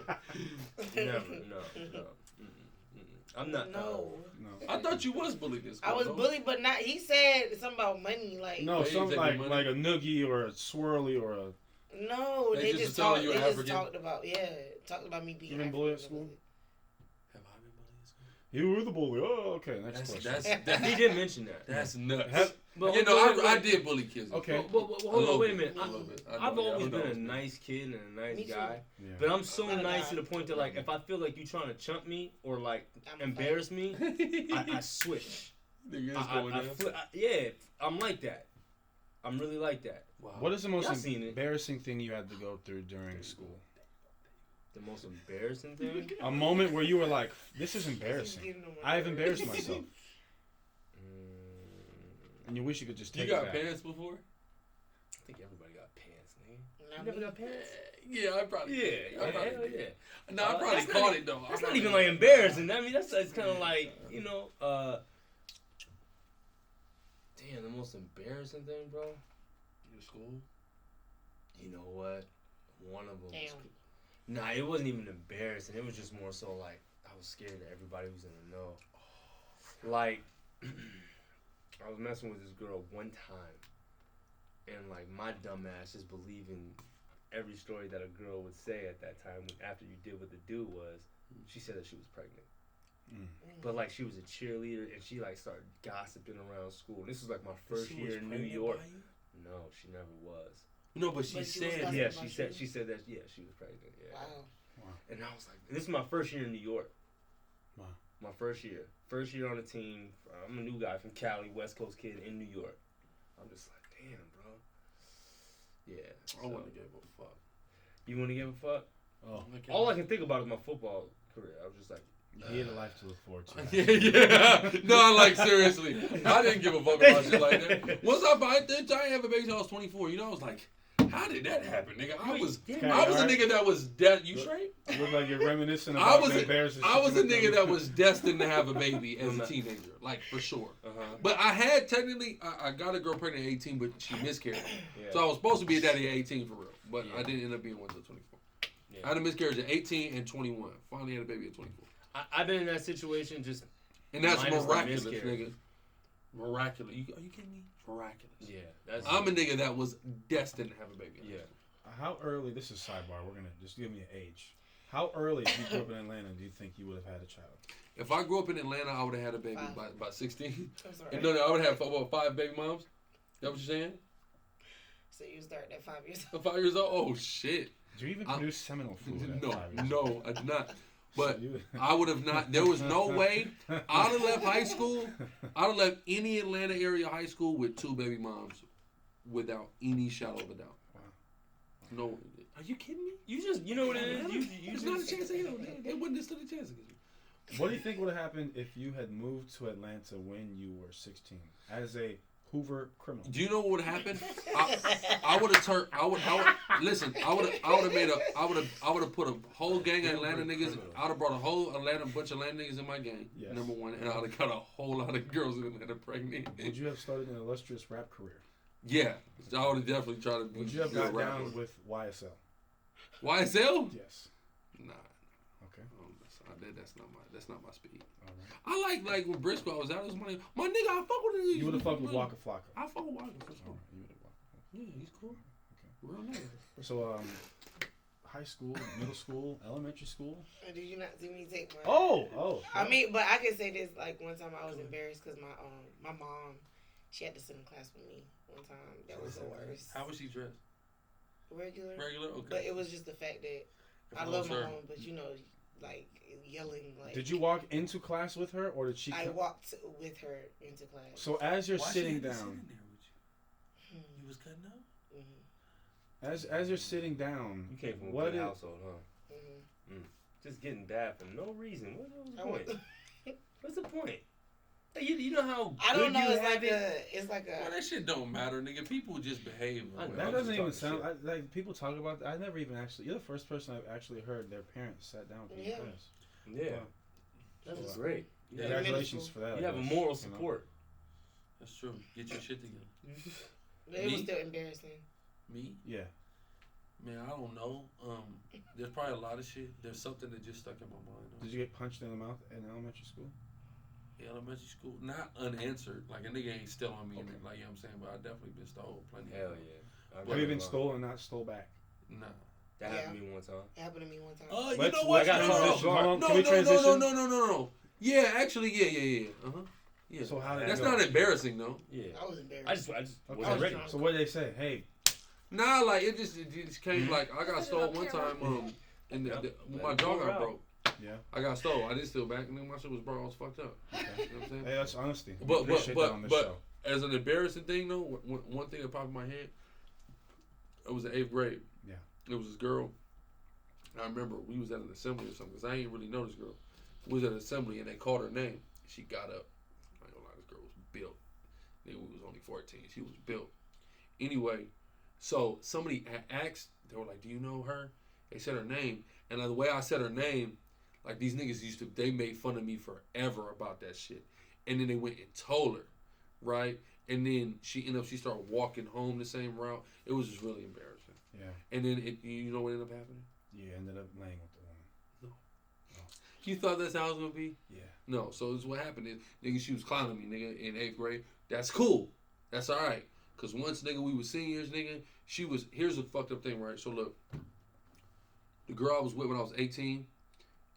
No. I'm not. No. I thought you was bullied this school. I was though. bullied, but not. He said something about money. Like No, They something take your like money? a noogie or a swirly or a. no, They they just just telling talked. you They just African? talked about talked about me being. You been African. bullied at school? Have I been bullied this school? You were the bully. Oh, okay. Next question. He did mention that. That's nuts. But You know, wait, I did bully kids. Okay. But hold on, wait a minute. A little bit. I've always I know. been a nice kid and a nice Me too. guy, Yeah. but I'm so I'm nice not. to the point that like if I feel like you trying to chump me or like I'm a embarrass me, I switch. Nigga, it's going down. Yeah, I'm like that. I'm really like that. Wow. What is the most Y'all seen it. embarrassing thing you had to go through during school? The most embarrassing thing? A moment where you were like, "This is embarrassing. I have embarrassed myself," and you wish you could just You take got it back. pants before? I think everybody got pants, nigga. Not You never me. got pants? Yeah, I probably. Yeah, I probably hell did. yeah. No, I probably That's caught not- it though. That's not even like embarrassing. I mean, that's kind of like, you know, damn, the most embarrassing thing, bro. Your school? You know what? One of them. Damn. Nah, it wasn't even embarrassing. It was just more so like I was scared that everybody was in the know. Like, I was messing with this girl one time, and like my dumb ass just believing every story that a girl would say at that time when after you did what the dude was, she said that she was pregnant. But like she was a cheerleader and she like started gossiping around school. This was like my first year in New York. No, she never was. No, but she But she was said. gossiping Yeah, about she said that. Yeah, she was pregnant. Yeah. Wow. And I was like, this is my first year in New York. Wow. My first year on the team. I'm a new guy from Cali, West Coast kid in New York. I'm just like, damn, bro. Yeah. I wouldn't have gave a fuck. You want to give a fuck? Oh, All I can think about is my football career. I was just like, he had a life to look forward to. Yeah. No, like seriously, I didn't give a fuck about shit like that. Once I have a baby till I was 24, you know, I was like, how did that happen, nigga? I was a nigga that was you straight? You look like you're reminiscing I about was the embarrassing I was a shit you nigga went that through. was destined to have a baby as a teenager, like for sure. But I had technically, I got a girl pregnant at 18, but she miscarried. yeah. So I was supposed to be a daddy at 18 for real, but Yeah. I didn't end up being one until 24. Yeah. I had a miscarriage at 18 and 21. Finally had a baby at 24. I've been in that situation just. And that's Minus the miraculous, miscarriage. nigga. Miraculous. Are you kidding me? Miraculous. Yeah, that's. I'm a nigga that was destined to have a baby. Yeah. How early? This is sidebar. We're gonna just give me an age. How early, if you grew up in Atlanta, do you think you would have had a child? If I grew up in Atlanta, I would have had a baby by 16. I'm sorry. And no, I would have about 5 baby moms. That what you're saying? So you started at 5 years At 5 years old? Oh shit. Do you even produce seminal fluid at 5 years No, old? I did not. But So I would have not. There was no way. I'd have left high school. I'd have left any Atlanta area high school with 2 baby moms, without any shadow of a doubt. Wow. No. Are you kidding me? You know what it is? You There's not a chance in hell. They wouldn't have stood a chance against me. What do you think would have happened if you had moved to Atlanta when you were 16 as a Hoover criminal? Do you know what would have happened? I would have turned. I would listen. I would have put a whole gang of Atlanta niggas. I'd have brought a whole bunch of Atlanta niggas in my gang. Yes. Number one, and I'd have got a whole lot of girls in Atlanta pregnant. Would you have started an illustrious rap career? Yeah, I would have definitely tried to. Would you have be a got rapper. down with YSL? YSL? Yes. Nah. Okay. That's not my speed. All right. I like when Briscoe was out. It was my nigga. I fuck with him. You would have fucked with Waka Flocka. I fuck with Waka for All sure. right. You would have Waka. Yeah, he's cool. Okay. Real nigga. So high school, middle school, elementary school. Did you not see me take my? Oh. I mean, but I can say this. Like one time, I was embarrassed because my mom, she had to sit in class with me one time. That was the worst. How was she dressed? Regular. Okay. But it was just the fact that I love my mom, but you know, like yelling. Like. Did you walk into class with her, or did she? I walked with her into class. So as you're sitting down, Sitting there with you? You was cutting up. as you're sitting down, You came from a good household, huh? Just getting bad for no reason. What was the point? What's the point? Hey, you know how I don't know. good It's like a. Well, that shit don't matter, nigga. People just behave. that doesn't even sound like people talk about. I never even actually. You're the first person I've actually heard their parents sat down with me in class. Yeah, that's great. Congratulations for that. You have a moral support. That's true. Get your shit together. But it was still embarrassing. Me? Yeah. Man, I don't know. There's probably a lot of shit. There's something that just stuck in my mind. Did you get punched in the mouth in elementary school? Elementary school, not unanswered. Like a nigga ain't still on me, like you know what I'm saying. But I definitely been stole plenty. Hell yeah. Have you been stolen, not stole back? Nah. That happened to me one time. It happened to me one time. You know what? No. Yeah, actually, yeah. Yeah. So how did That's that go? not embarrassing though. Yeah. I was embarrassed. I just Okay. wasn't ready. So what did they say? Hey. Nah, like it just came like I got stole one time. And when my jaw got broke. Yeah. I got stole. I didn't steal back, and then my shit was broke. I was fucked up. Okay. You know what I'm saying? Hey, that's honesty. But as an embarrassing thing though, one thing that popped in my head, it was the 8th grade. Yeah. It was this girl. I remember we was at an assembly or something, because I ain't really know this girl. We was at an assembly and they called her name. She got up. I ain't gonna lie, this girl was built. Nigga, we was only 14. She was built. Anyway, so somebody asked, they were like, do you know her? They said her name. And the way I said her name, like these niggas they made fun of me forever about that shit. And then they went and told her, right? And then she started walking home the same route. It was just really embarrassing. Yeah. And then you know what ended up happening? You ended up laying with the woman. No. You thought that's how it was gonna be? Yeah. No. So this is what happened is, nigga, she was clowning me, nigga, in 8th grade. That's cool. That's all right. Cause once, nigga, we were seniors, nigga. Here's the fucked up thing, right? So look, the girl I was with when I was 18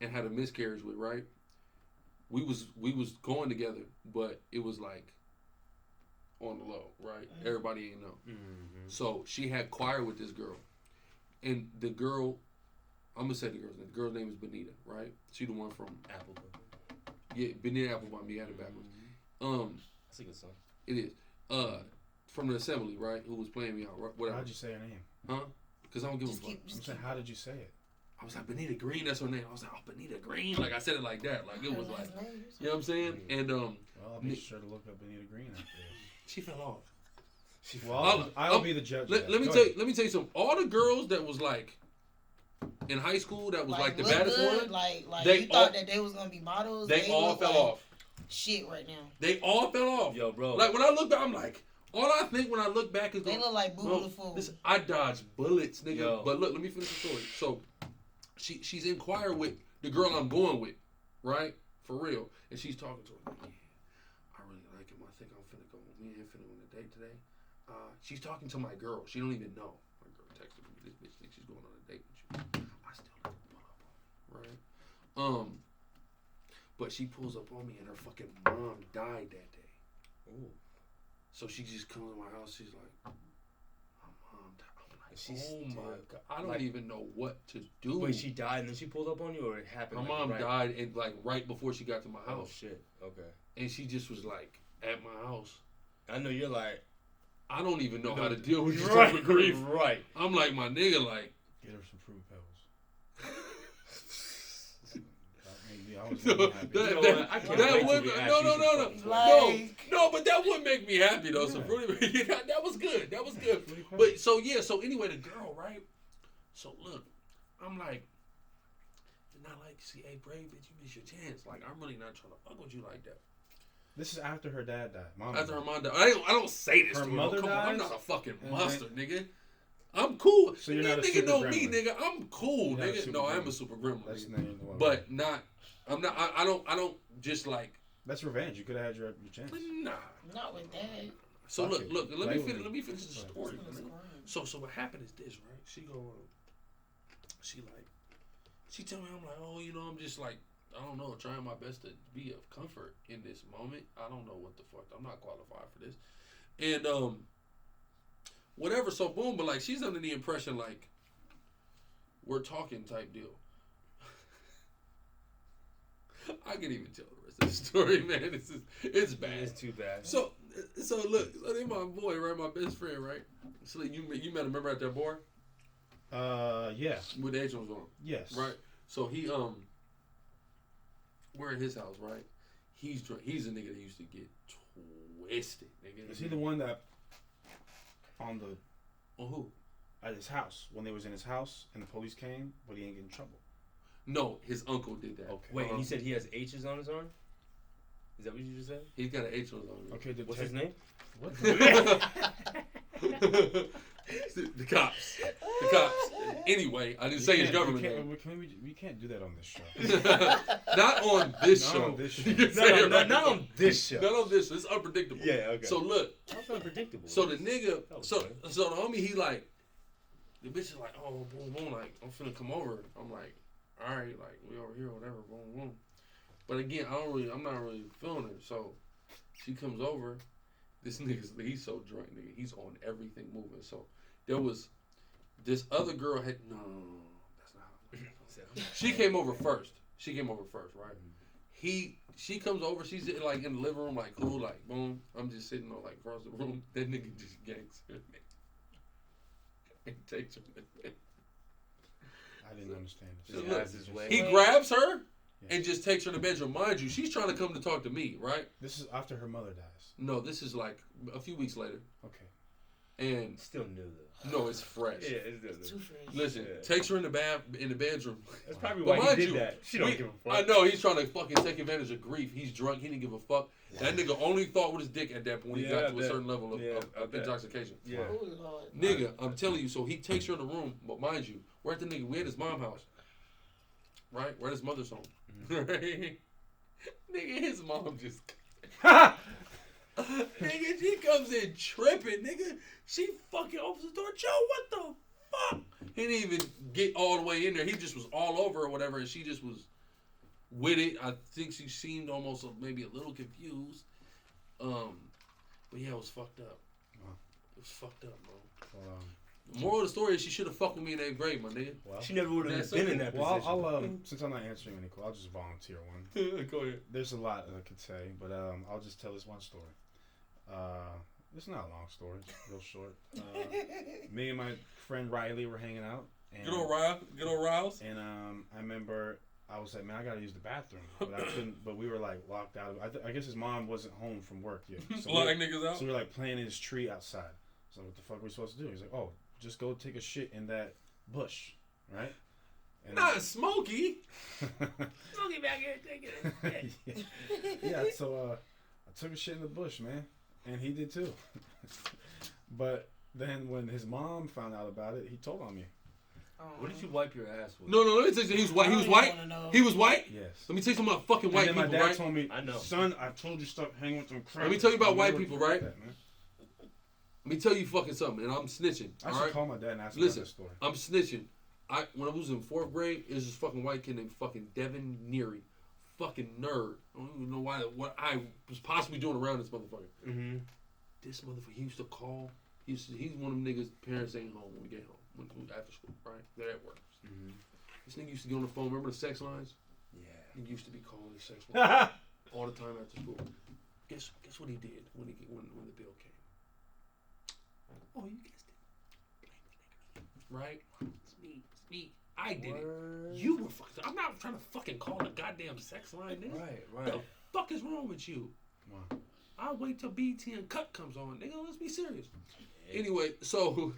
and had a miscarriage with, right? We was going together, but it was like on the low, right? Everybody ain't know. Mm-hmm. So she had choir with this girl, and the girl, I'm gonna say the girl's name. The girl's name is Benita, right? She the one from Applebaum. Yeah, Benita Applebaum. You got it backwards. That's a good song. It is. From the assembly, right? Who was playing me out? Whatever. How'd you say her name? Huh? Because I don't give a fuck. I'm saying, how did you say it? I was like, Benita Green, that's her name. I was like, oh, Benita Green. Like, I said it like that. Like, it was like, you know what I'm saying? And, well, I'll be sure to look up Benita Green after this. she fell off. Well, I'll be the judge. Let me tell you something. All the girls that was like in high school that was like the baddest one, like they you thought that they was gonna be models. They all fell off. Shit, right now. They all fell off. Yo, bro. Like when I look back, I'm like, all I think when I look back is they look like Boo the Fool. Listen, I dodged bullets, nigga. Yo. But look, let me finish the story. So she's in choir with the girl I'm going with, right? For real. And she's talking to her. Like, yeah, I really like him. I think I'm finna go. Me and him finna go on a date today. She's talking to my girl. She don't even know. My girl texted me. This bitch thinks she's going on a date with you. I still let her pull up on me, right? But she pulls up on me and her fucking mom died that day. Ooh. So she just comes to my house. She's like, my mom died. I'm like, She's oh my God. I don't like, even know what to do. Wait, she died and then she pulled up on you, or it happened? My like, mom right? died and like right before she got to my house. Oh shit. Okay. And she just was like at my house. I know you're like, I don't even know how to deal with this right, type of grief. Right. I'm like, my nigga, like. Get her some Fruit Pebbles. Maybe I was No, really happy. No, but that would make me happy though. So that was good. That was good. But so anyway, the girl, right? So look, I'm like, not like, see, hey, brave bitch, you miss your chance. Like, I'm really not trying to fuck with you like that. This is after her dad died. After her mom died. I don't say this her to her. mother Come on, I'm dies? not a fucking monster, nigga. I'm cool. So you're not a nigga super know gremlin. me, nigga. I'm cool, You're not a nigga. super No, I am gremlin. a super gremlin. That's Nigga. But not. I'm not. I don't just like. That's revenge. You could have had your chance. Nah. Not with that. So Fuck look. it. Let Play me with finish. me. Let me finish the story. That's Man. crying. So what happened is this, right? She tell me, I'm like, oh, you know, I'm just like, I don't know, trying my best to be of comfort in this moment. I don't know what the fuck. I'm not qualified for this. And whatever. So boom, but like she's under the impression like we're talking type deal. I can't even tell the rest of the story, man. It's bad. It's too bad. So look, so they my boy, right? My best friend, right? So like, you met him, remember at that bar? Yeah. With the H was on. Yes. Right. So he we're at his house, right? He's drunk. He's a nigga that used to get twisted, nigga. Is he the one that on who? At his house when they was in his house and the police came, but he ain't get in trouble? No, his uncle did that. Okay. Wait, and you said he has H's on his arm? Is that what you just said? He's got an H on his arm. Okay. What's his name? What? The cops. The cops. Anyway, I didn't say his government name. We can't do that on this show. Not on this Not show. on this show. You can say it right. Not on this show. Not on this show. It's unpredictable. Yeah, okay. So look. That's unpredictable. So the nigga. So funny. the homie, he like. The bitch is like, oh, boom, boom, like, I'm finna come over. I'm like, all right, like, we over here, whatever, boom, boom. But again, I'm not really feeling her. So she comes over. This he's so drunk, nigga. He's on everything moving. So there was this other girl that's not how she came over first. Right? She comes over, she's like in the living room, like cool, like boom. I'm just sitting on like across the room. That nigga just gangs her and takes her. I didn't understand this. So He look, has his way. he grabs her and just takes her to the bedroom. Mind you, she's trying to come to talk to me, right? This is after her mother dies. No, this is like a few weeks later. Okay. And Still new though. no, it's fresh. Yeah, it's It's too new. fresh. Listen, Yeah. takes her in the bedroom. That's probably But why mind he did you, that. She don't give a fuck. I know he's trying to fucking take advantage of grief. He's drunk. He didn't give a fuck. That nigga only thought with his dick at that point when he Yeah, got I to a bet. certain level of, Yeah, I of bet. intoxication. Yeah. Oh, Lord. Nigga, I'm telling you. So he takes her in the room, but mind you, we're at the nigga. We're at his mom's house, right? We're at his mother's home. Right? Nigga, his mom just. Nigga, she comes in tripping, nigga. She fucking opens the door. Joe, what the fuck? He didn't even get all the way in there. He just was all over or whatever, and she just was with it. I think she seemed almost maybe a little confused. But yeah, it was fucked up. Wow. It was fucked up, bro. Well, The moral of the story is she should have fucked with me in 8th grade, my nigga. She never would have That's been it. in that well, position. I'll since I'm not answering any call, I'll just volunteer one. Go ahead. There's a lot that I could say, but I'll just tell this one story. It's not a long story. It's real short. Me and my friend Riley were hanging out. And, Good old Riles. And I remember I was like, man, I gotta use the bathroom, but I couldn't. But we were like locked out. I guess his mom wasn't home from work yet. So Locking niggas out. So we were like playing in his tree outside. So what the fuck are we supposed to do? He's like, oh, just go take a shit in that bush, right? And Not Smokey. Smokey back here taking it. yeah. So I took a shit in the bush, man, and he did too. But then when his mom found out about it, he told on me. What did you wipe your ass with? No, let me tell you, he was white. He was white. He was white. Yes. Let me tell you something about fucking white and then people, my dad right? told me, I know. son, I told you stop hanging with them crackers. Let me tell you about I'll white never people, forget right? that, man. Let me tell you fucking something, and I'm snitching. I all should right? call my dad and ask him Listen, about this story. I'm snitching. When I was in 4th grade, it was this fucking white kid named fucking Devin Neary. Fucking nerd. I don't even know what I was possibly doing around this motherfucker. Mm-hmm. This motherfucker, he used to call. He's one of them niggas' parents ain't home when we get home. When after school, right? They're at work. Mm-hmm. This nigga used to get on the phone. Remember the sex lines? Yeah. He used to be calling the sex lines all the time after school. Guess what he did when the bill came? Oh, you guessed it. Blame the nigga. Right? It's me. I did it. You were fucking. I'm not trying to fucking call a goddamn sex line, nigga. Right. The fuck is wrong with you? Wow. I'll wait till BT and Cut comes on, nigga. Let's be serious. Anyway, so,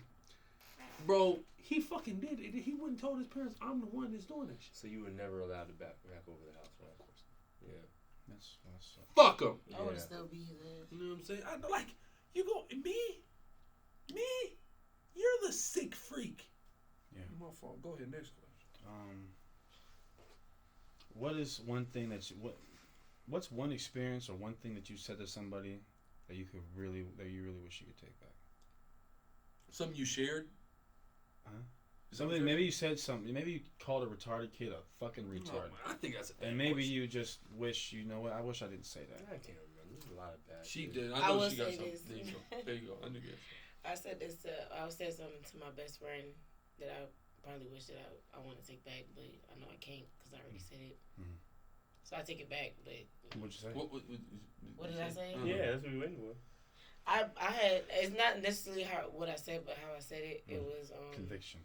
bro, he fucking did it. He wouldn't told his parents I'm the one that's doing that shit. So you were never allowed to back over the house, right? Yeah. That's Fuck him. I would still be there. You know what I'm saying? I like you go me. You're the sick freak. Yeah. My fault. Go ahead. Next question. What is one thing that what's one experience or one thing that you said to somebody that you really wish you could take back? Something you shared? Something. Maybe you said something. Maybe you called a retarded kid a fucking retard. No, I think that's a bad And maybe question. you just wish, you know what? I wish I didn't say that. I can't remember. There's a lot of bad. She shit. did. I I know will she got say something. this. There you go. There you go. I knew you. I said this. I said something to my best friend that I probably wish that I want to take back, but I know I can't because I already said it. Mhm. So I take it back. But What'd you say? What did I say? Yeah, that's what we waiting for. I had. It's not necessarily what I said, but how I said it. It was Conviction.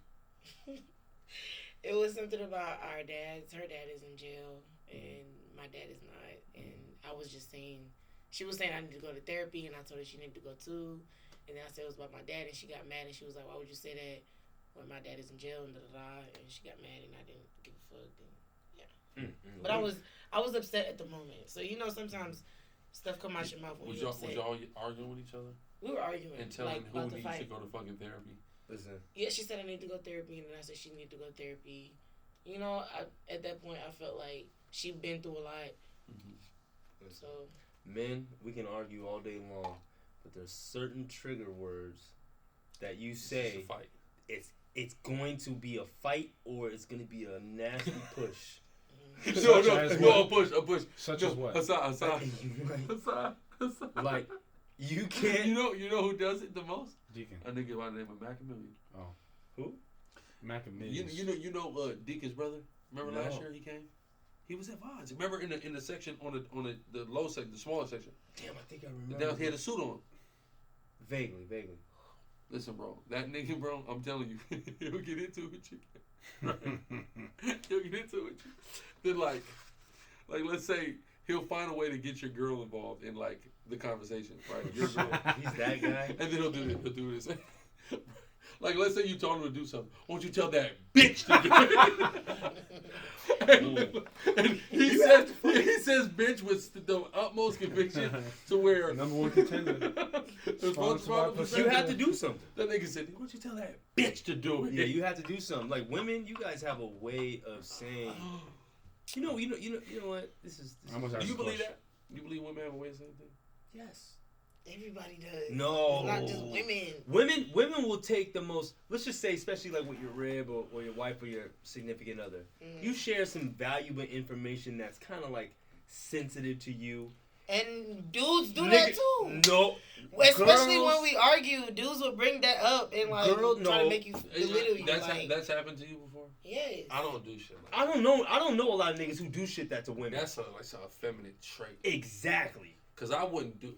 It was something about our dads. Her dad is in jail, and my dad is not. And I was just saying, she was saying I need to go to therapy, and I told her she needed to go too. And then I said it was about my dad, and she got mad, and she was like, "Why would you say that when my dad is in jail?" And da da da. And she got mad, and I didn't give a fuck. And yeah, but I was upset at the moment. So you know, sometimes stuff come out your mouth when you're upset. Was y'all arguing with each other? We were arguing And telling like, who about the needs fight. to go to fucking therapy? Listen. Yeah, she said I need to go therapy, and then I said she need to go therapy. You know, at that point, I felt like she'd been through a lot. Mm-hmm. So, Men, we can argue all day long, but there's certain trigger words that you say. Fight. It's going to be a fight or it's going to be a nasty push. No, a push. Such as what? Hassan. Like, you can't. You know who does it the most? Deacon. A nigga by the name of Macamillion. Oh. Who? Macamillion. You know Deacon's brother? Remember last No. year he came? He was at Vod's. Remember in the section on the low section, the smaller section. Damn, I think I remember. Down he had a suit on. Vaguely. Listen, bro, that nigga, bro, I'm telling you, he'll get into it with you. He'll get into it with you. Then like let's say he'll find a way to get your girl involved in like the conversation, right? Your girl. He's that guy. And then he'll do this. Like, let's say you told him to do something. Won't you tell that bitch to do it? and he says bitch with the utmost conviction to where Number one contender. You have to do something. That nigga said, won't you tell that bitch to do it? Yeah, you have to do something. Like women, you guys have a way of saying, you know what? This is Do you believe that? You believe women have a way of saying things? yes. everybody does. No. It's not just women. Women will take the most, let's just say, especially like with your rib or your wife or your significant other. Mm. You share some valuable information that's kind of like sensitive to you. And dudes do that too. No. Especially Girls- when we argue, dudes will bring that up and like try to make you belittle you. That's happened to you before? Yes. I don't do shit like I don't know a lot of niggas who do shit that to women. That's like some effeminate trait. Exactly. Because I wouldn't do.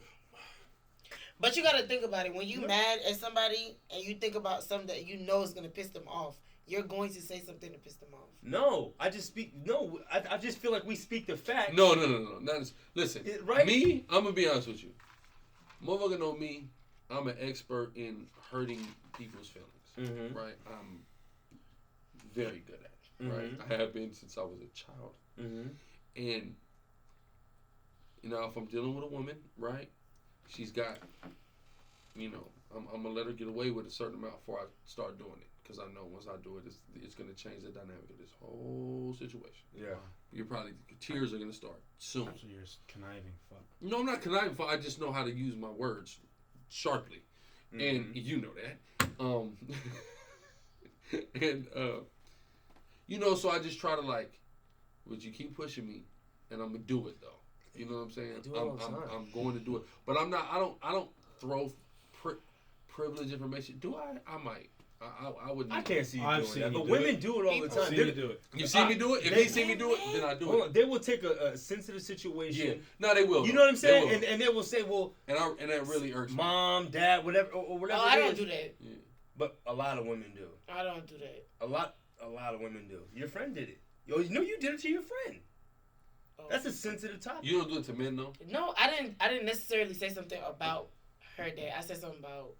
But you gotta think about it. When you mad at somebody and you think about something that you know is gonna piss them off, you're going to say something to piss them off. No, I just feel like we speak the fact. No. Listen, Right? me, I'm going to be honest with you. Motherfucker know me, I'm an expert in hurting people's feelings. Mm-hmm. Right? I'm very good at it. Right? Mhm. I have been since I was a child. Mm-hmm. And, you know, if I'm dealing with a woman, right, she's got, you know, I'm going to let her get away with a certain amount before I start doing it. Because I know once I do it, it's going to change the dynamic of this whole situation. Yeah. Tears are going to start soon. So you're conniving fuck. No, I'm not conniving. I just know how to use my words sharply. And you know that. You know, so I just try to like, would you keep pushing me? And I'm going to do it though. You know what I'm saying? I do it all the time. I'm going to do it. But I don't throw privileged information. Do I? I might. I wouldn't. I can't see you I've doing seen that, you but do women it. do it all the People time. See They- you do it. You see me do it? If they see me do it, then I do Hold it. on, they will take a sensitive situation. Yeah. No, they will. You know what I'm They saying? will. And they will say, well, And that really irks me. mom, dad, whatever, or whatever. Oh, I it don't is. do that. Yeah. But a lot of women do. I don't do that. A lot of women do. Your friend did it. Yo, you know you did it to your friend. Oh. That's a sensitive topic. You don't do it to men, though? No, I didn't necessarily say something about her dad. I said something about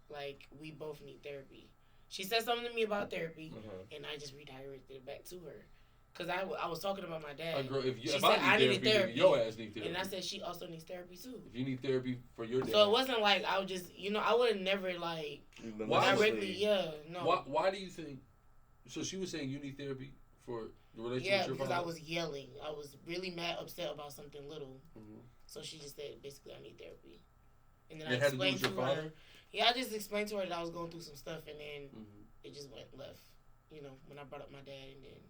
like we both need therapy. She said something to me about therapy, and I just redirected it back to her. Cause I was talking about my dad. Girl, She if said, I I need needed therapy, therapy. then your ass need therapy. And I said she also needs therapy too. If you need therapy for your dad. So it wasn't like I would just, I would have never like Why directly, no. Why do you think? So she was saying you need therapy for the relationship Yeah, with your because father? I was yelling. I was really mad, upset about something little. Mhm. So she just said, basically, I need therapy. And then It I had to do explained with to your father? her. Yeah, I just explained to her that I was going through some stuff, and then it just went left. You know, when I brought up my dad, and then.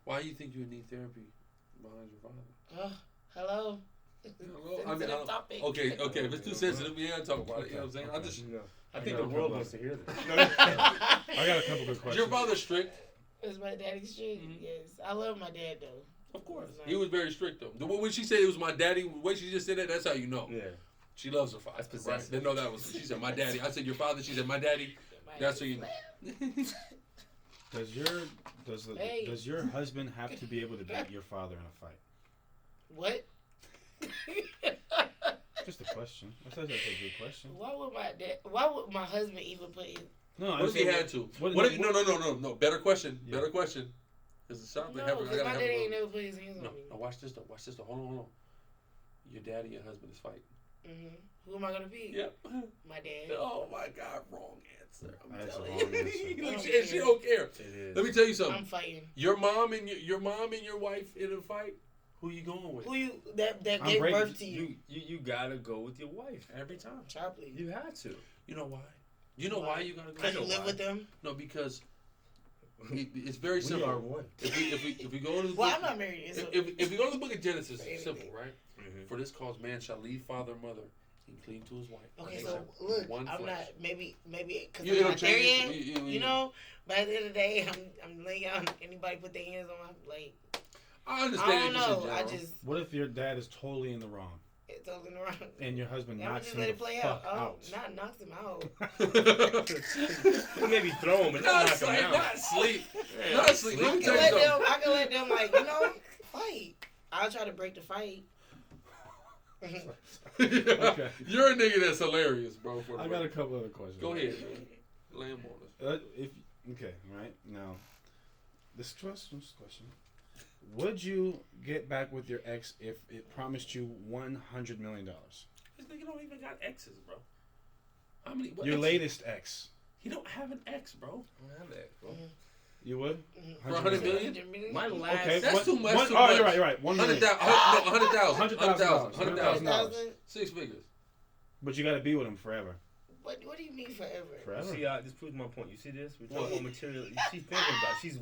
Why do you think you need therapy behind your father? Hello. Hello? Topic. Okay. If it's too sensitive, we ain't talk about it. You know what I'm saying? I think the world wants to hear this. I got a couple good questions. Is your father strict? Is my daddy strict? Yes. I love my dad, though. Of course. He was very strict, though. When she said it was my daddy, the way she just said that, that's how you know. Yeah. She loves her father. That's possessive. Right? They know that was. She said my daddy. I said your father. She said my daddy. That's how you know. Does your husband have to be able to beat your father in a fight? What? Just a question. I said that's a good question. Why would my husband even put in? No, what if he had to? No. Better question. Yeah. Better question. Is the shot? No, because my daddy ain't never put his hands on me. No, watch this though. Hold on. Your daddy and your husband is fighting. Who am I gonna be? Yep. My dad. Oh my God, wrong answer. That's a wrong answer. She don't care. It is. Let me tell you something. I'm fighting. Your mom and your wife in a fight. Who you going with? Who you that gave birth to you? You gotta go with your wife every time. Chopley. You had to. You know why? You know why you gotta go? Because you live with them. No, because it's very simple. We are one. If we go to the well, book, I'm not married. If we go to the book of Genesis, it's simple, right? For this cause, man shall leave father and mother and cleave to his wife. Okay, so look, I'm not maybe because I'm not there yet. You know, but at the end of the day, I'm laying out. Anybody put their hands on my like. I understand. I don't know. I just. What if your dad is totally in the wrong? It's totally in the wrong. And your husband knocks him let it play out. Not knocks him out. Maybe throw him, but not knock him out. Not sleep. Yeah. Not sleep. Let me tell you something. I can let them fight. I'll try to break the fight. Okay. You're a nigga that's hilarious, bro. I got a couple other questions. Go ahead, man. Lay 'em on us. Right now, this question. Would you get back with your ex if it promised you $100 million? This nigga don't even got exes, bro. How many? Your latest ex. He don't have an ex, bro. I don't have that, bro. You would? For $100 million? My last. Okay, that's too much. Oh, you're right. 100,000. $100,000. 6 figures. But you got to be with him forever. What do you mean forever? Forever. See, this proves my point. You see this? We're talking about material. She's thinking about it. She's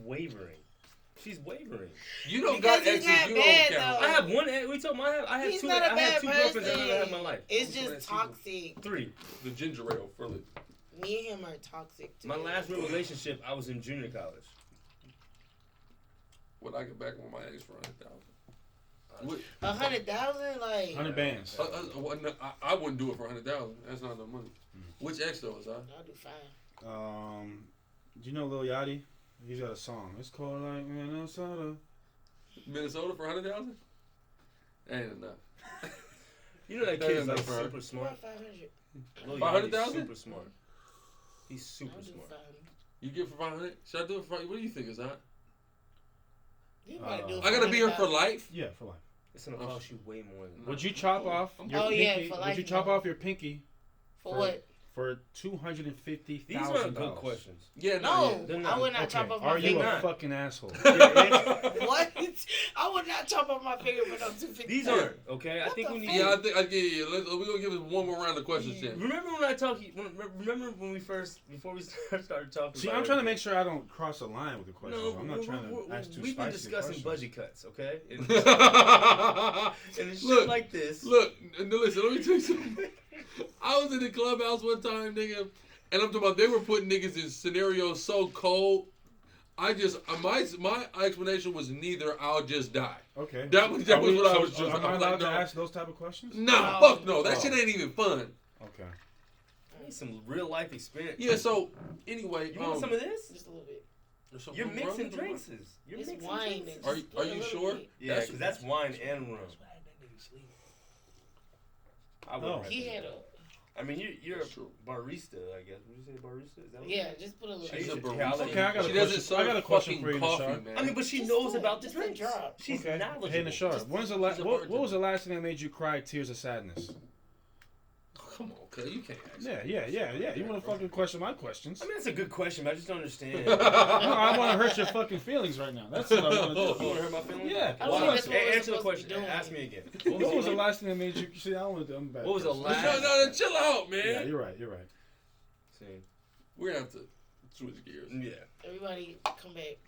wavering. You don't got exes. You don't count. I have one ex. We talking about I have two. I have two girlfriends I've ever had in my life. It's just toxic. 3. The ginger ale, really. Me and him are toxic. My last real relationship, I was in junior college. Would I get back with my ex for 100,000? 100,000, like 100 bands. I wouldn't do it for 100,000. That's not enough money. Which ex though is that? I'll do 5. Do you know Lil Yachty? He's got a song. It's called like Minnesota. Minnesota for 100,000? Ain't enough. You know that kid's like super smart. 500. 500,000? Super smart. He's super smart. You get for 500? Should I do it for? What do you think is that? I gotta be here for life. Yeah, for life. It's gonna cost you way more than that. Would you chop off your pinky? For life. Would you chop off your pinky? For what? For $250,000. These aren't good questions. Yeah, no, I would not chop off my finger. Are you a fucking asshole? What? I would not chop off my finger for no $250,000. These aren't okay. I think we need. Yeah, we're gonna give it one more round of questions. Then. Remember when I talked? Remember when before we started talking? See, I'm trying to make sure I don't cross a line with the questions. No, I'm not trying to ask too spicy. We've been discussing budget cuts, okay? And it's shit like this. Look, listen. Let me tell you something. I was in the clubhouse one time, nigga, and I'm talking about they were putting niggas in scenarios so cold. I just my explanation was neither. I'll just die. Okay. That was what I was. Am I allowed to ask those type of questions? Nah, fuck no. That shit ain't even fun. Okay. I need some real life experience. Yeah. So anyway, you want some of this? Just a little bit. You're mixing drinks. You're mixing wine. Are you sure? Yeah, because that's wine and rum. He had a. I mean, you're a barista, I guess. Would you say barista? Is that what just put a little. She's a barista. Okay, I got a question for you, Nashar. I mean, but she knows about the drinks. She's knowledgeable. Hey, Nashar, what was the last thing that made you cry tears of sadness? Come on, cuz you can't ask. Yeah. You want to fucking question my questions? I mean, that's a good question, but I just don't understand. No, I want to hurt your fucking feelings right now. That's what I want to do. You want to hurt my feelings? Yeah. Answer the question. Ask me again. What was the last thing that made you? See, I want to. I'm bad. What was the last? No, chill out, man. Yeah, you're right. scene. We're gonna have to switch gears. Yeah. Everybody, come back.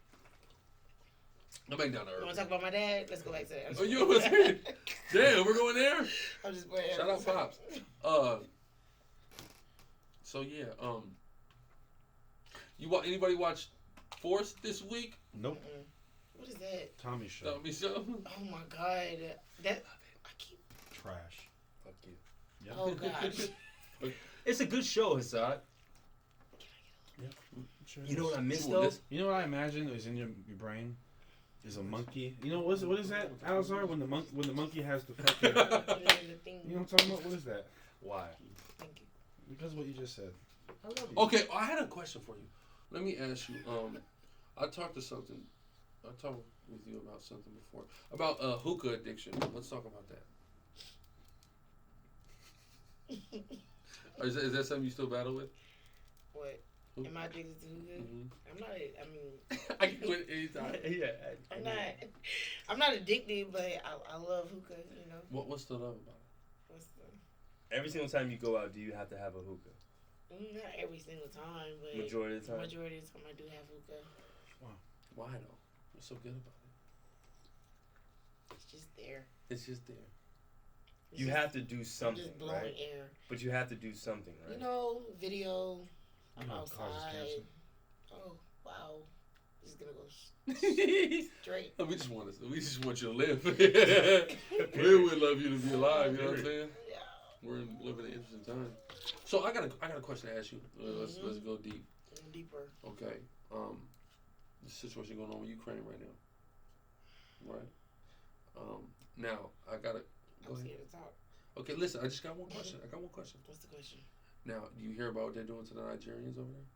I'm back down to You earth. want to talk about my dad? Let's go back to that. Oh, you was it? Damn, we're going there. I'm just playing. Shout out Pops. So yeah, anybody watch Force this week? Nope. What is that? Tommy show. Tommy show. Oh my god, that I keep. Trash. Fuck you. Yeah. Oh gosh. It's a good show, Hassad. Yeah. Sure You know is. what I missed You though? want this? You know what I imagine is in your brain is a monkey. You know what is that, Alzar? When the monkey has the fucking. Put it in the thing. You know what I'm talking about? What is that? Why? Thank you. Because of what you just said. I love you. Okay, I had a question for you. Let me ask you. I talked with you about something before about hookah addiction. Let's talk about that. Is that something you still battle with? What? Am I addicted to hookah? Mm-hmm. I'm not. I mean. I can quit anytime. Yeah. I'm not addicted, but I love hookah. You know. What's the love about it? What's the? Every single time you go out, do you have to have a hookah? Not every single time, but Majority of the time. Majority of the time, I do have hookah. Why though? What's so good about it? It's just there. It's just there. It's You just, have to do I'm something, just blowing right? air. But you have to do something, right? You know, video. I'm You know, it causes outside. cancer. Oh wow, this is gonna go straight. We just want you to live. We would love you to be alive. You know what I'm saying? Yeah. We're living in an interesting time. So I got a question to ask you. Let's go deep. Deeper. Okay. The situation going on with Ukraine right now. Right. Now I gotta go I'm ahead. scared to talk. Okay, listen. I just got one question. What's the question? Now, do you hear about what they're doing to the Nigerians over there?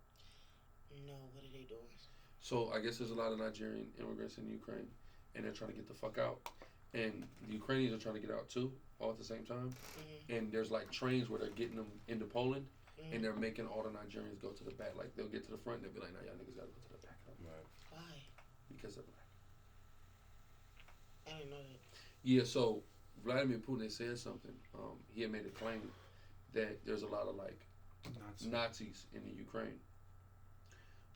No, what are they doing? So I guess there's a lot of Nigerian immigrants in Ukraine, and they're trying to get the fuck out. And the Ukrainians are trying to get out too, all at the same time. Mm-hmm. And there's like trains where they're getting them into Poland, Mm-hmm. and they're making all the Nigerians go to the back. Like they'll get to the front, and they'll be like, "Nah, y'all niggas gotta go to the back." Right. Why? Because of black. I didn't know that. Yeah. So Vladimir Putin had said something. He had made a claim that there's a lot of like Nazis in the Ukraine.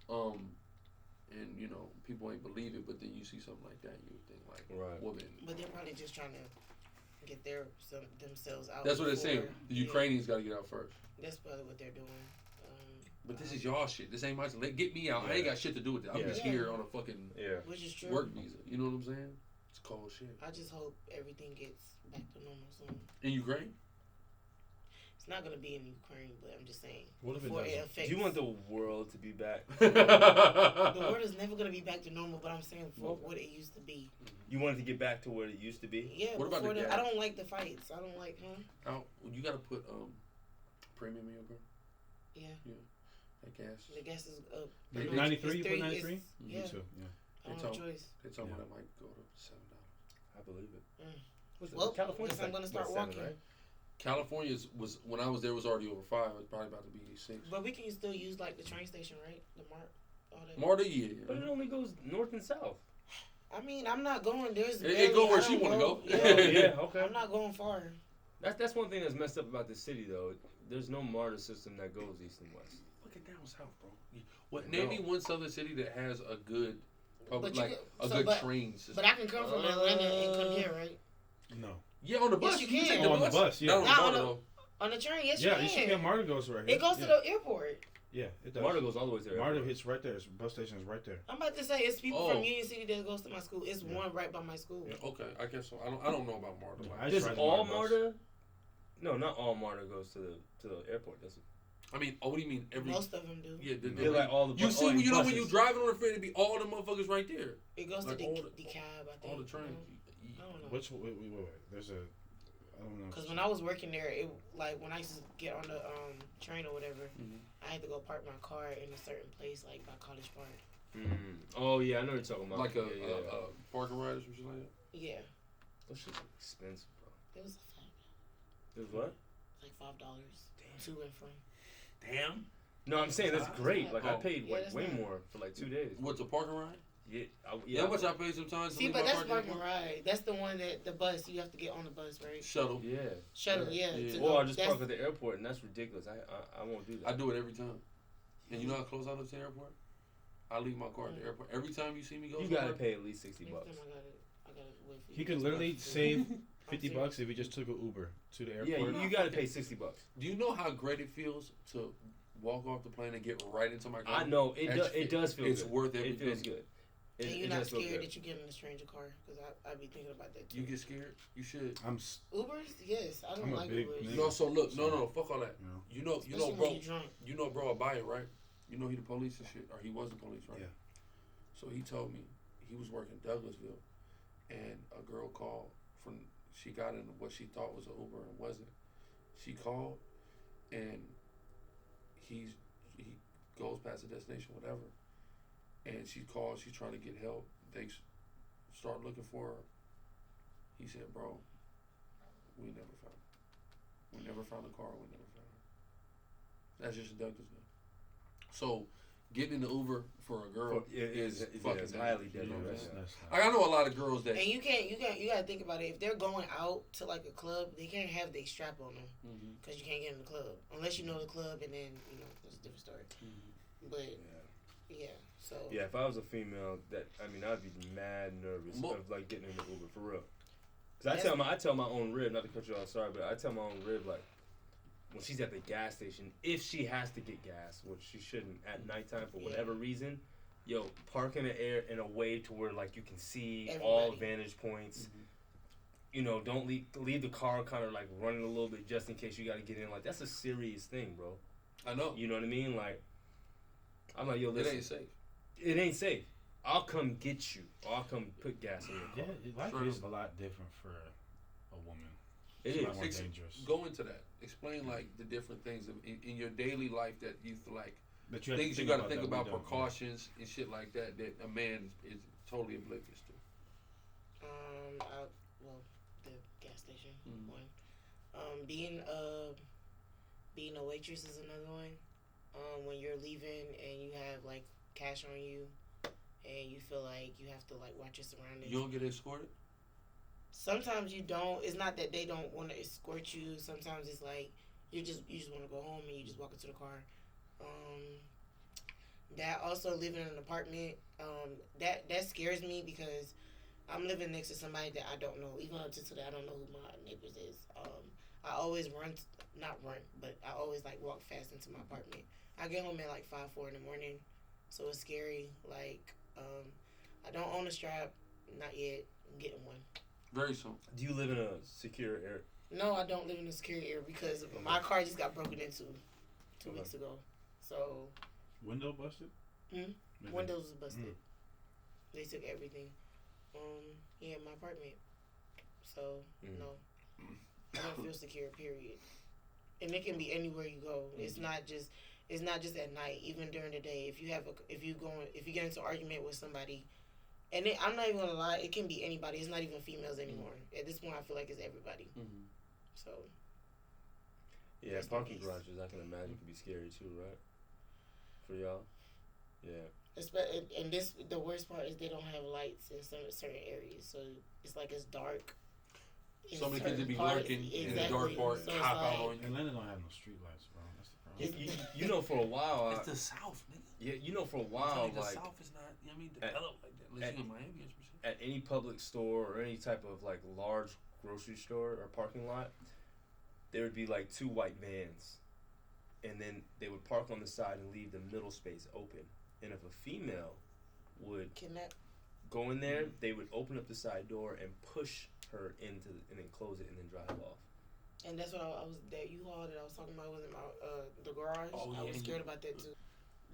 And you know, people ain't believe it, but then you see something like that, you would think like, Right. woman. But they're probably just trying to get themselves out. That's what they're saying. before- The yeah, Ukrainians got to get out first. That's probably what they're doing. But this is y'all shit. This ain't my shit. Get me out. I ain't got shit to do with it. I'm Yeah. just here on a fucking Yeah. Which is true. work visa. You know what I'm saying? It's cold shit. I just hope everything gets back to normal soon. In Ukraine? It's not gonna be in Ukraine, but I'm just saying. What if it before doesn't? affects, Do you want the world to be back? the world is never gonna be back to normal, but I'm saying for what it used to be. You want it to get back to what it used to be? Yeah. What about before the that, gas? I don't like the fights. I don't like, You got to put premium in your car. Yeah. That gas. The gas is up. 93? You put It's 93? Yeah. Me too. Yeah. I don't have a choice. They told me Yeah. that might go to $7. I believe it. What's Well, California's guess I'm like, gonna start what, 7, walking. right? California's was when I was there was already over 5. It's probably about to be 6. But we can still use like the train station, right? The Mart, all that. Marta, yeah. But it only goes north and south. I mean, I'm not going. There's It go barely- where I she don't wanna go. Yeah. Yeah, okay. I'm not going far. That's one thing that's messed up about this city, though. There's no MARTA system that goes east and west. Look at down south, bro. What? Name me one southern city that has a good, But you like can- a so, good but- train system. But I can come from Atlanta and come here, right? No. Yeah, on the bus. Yes, you can. take Oh, on the bus, yeah. Not on the Not MARTA, on the- though. On the train, yes, Yeah, you you should can. get MARTA goes right here. It goes to yeah. the airport. Yeah, it does. MARTA goes all the way to there. MARTA hits right there. Bus station is right there. I'm about to say it's people Oh. from Union City that goes to my school. It's one right by my school. Yeah, okay, I guess so. I don't know about MARTA. I Does just ride the all bus. MARTA? No, not all MARTA goes to the airport, does it? I mean, what do you mean every? Most of them do. Yeah, They're like all the you see all when you know when buses. you driving on the freeway, it be all the motherfuckers right there. It goes Like to all the the- cab, I think. All the trains. I don't know. Which wait. There's a I don't know. Because when I was working there, it like when I used to get on the train or whatever, Mhm. I had to go park my car in a certain place, like by College Park. Oh yeah, I know what you're talking about. Like a yeah. parking ride or something like that. Yeah, Those shit's expensive, bro. it was It was what? like $5 to and from. Damn. No, I'm saying that's great. Like I Oh. paid Yeah, like, that's way not- more for like 2 days. What's a parking ride? Yeah, Yeah, how much I pay sometimes to See, leave but my that's parking parking ride. That's the one that the bus you have to get on the bus, right? Shuttle. Yeah. Shuttle, yeah. Yeah. to Or go- I just that's- park at the airport, and that's ridiculous. I won't do that. I do it every time. And you know how close I live to the airport? I leave my car at the airport. Every time you see me go You somewhere, gotta pay at least $60. Next time I gotta wait for you. He could literally save I'm $50 if he just took an Uber to the Yeah, airport. you gotta pay $60. do you know how great it feels to walk off the plane and get right into my car? I know it does feel It's good. worth It everything. feels good. And you're it not does feel scared good. that you get in a stranger car? Because I be thinking about that too. You get scared? You should. Ubers? Yes, I don't I'm a like big Ubers. nigga. No, so look, no, fuck all that. No. You know, Especially bro. when you're drunk. You know, bro, Abaya, right? You know he the police and shit, or he was the police, right? Yeah. So he told me he was working Douglasville, and a girl called from. She got in what she thought was an Uber and wasn't. She called, and he goes past the destination, whatever, and she calls. She's trying to get help. They start looking for her. He said, "Bro, we never found her. We never found the car. We never found her." That's just in Douglasville. So, getting in the Uber for a girl is fucking highly dangerous, you know what I'm dangerous. saying? That's Like, I know a lot of girls that. And you gotta think about it. If they're going out to like a club, they can't have their strap on them Mhm. because you can't get in the club unless you know the club, and then it's a different story. But yeah, so Yeah, if I was a female, I'd be mad nervous Mo- of like getting in the Uber for real. Cause I tell my own rib, not to cut you off, sorry, but I tell my own rib like when she's at the gas station, if she has to get gas, which she shouldn't at nighttime for whatever reason, yo, park in the air in a way to where like you can see all vantage points. You know, don't leave the car kind of like running a little bit just in case you got to get in. Like that's a serious thing, bro. I know. You know what I mean? Like I'm like, yo, It listen, ain't safe. it ain't safe. I'll come get you. Or I'll come put gas in your Yeah, car. life Sure. is a lot different for a woman. It It's a is. lot more dangerous. Go into that. Explain like the different things in your daily life that you feel like That you have things to you got to think that we about, don't, precautions and shit like that a man is totally oblivious to. the gas station Mhm. one. Being a waitress is another one. When you're leaving and you have like cash on you, and you feel like you have to like watch your surroundings. You don't get escorted? Sometimes you don't. It's not that they don't want to escort you. Sometimes it's like you just want to go home and you just walk into the car. That also living in an apartment, that scares me because I'm living next to somebody that I don't know. Even up to today, I don't know who my neighbors is. I always but I always like walk fast into my apartment. I get home at like 5-4 in the morning, so it's scary. Like I don't own a strap, not yet. I'm getting one. Very soon. Do you live in a secure area? No, I don't live in a security area because my car just got broken into 2 weeks ago. So Window busted? windows was busted. They took everything. My apartment. So no, I don't feel secure. Period. And it can be anywhere you go. It's not just at night. Even during the day, if you get into an argument with somebody, and I'm not even gonna lie, it can be anybody. It's not even females anymore. At this point, I feel like it's everybody. So. Yeah, parking garages, I can imagine, could be scary too, right? For y'all? Yeah. And the worst part is they don't have lights in certain areas, so it's like it's dark. So many kids would be lurking in the dark part, so hop out on you. Atlanta don't have no street lights, bro. That's the problem. You know, for a while. It's the South, nigga. Yeah, you know, for a while, The like South is not, developed like that. Unless you in Miami, at any public store or any type of like large grocery store or parking lot, there would be like 2 white vans, and then they would park on the side and leave the middle space open. And if a female would go in there, they would open up the side door and push her and then close it and then drive off. And that's what I was that U-Haul that I was talking about was in the garage. Oh, I was scared about that too.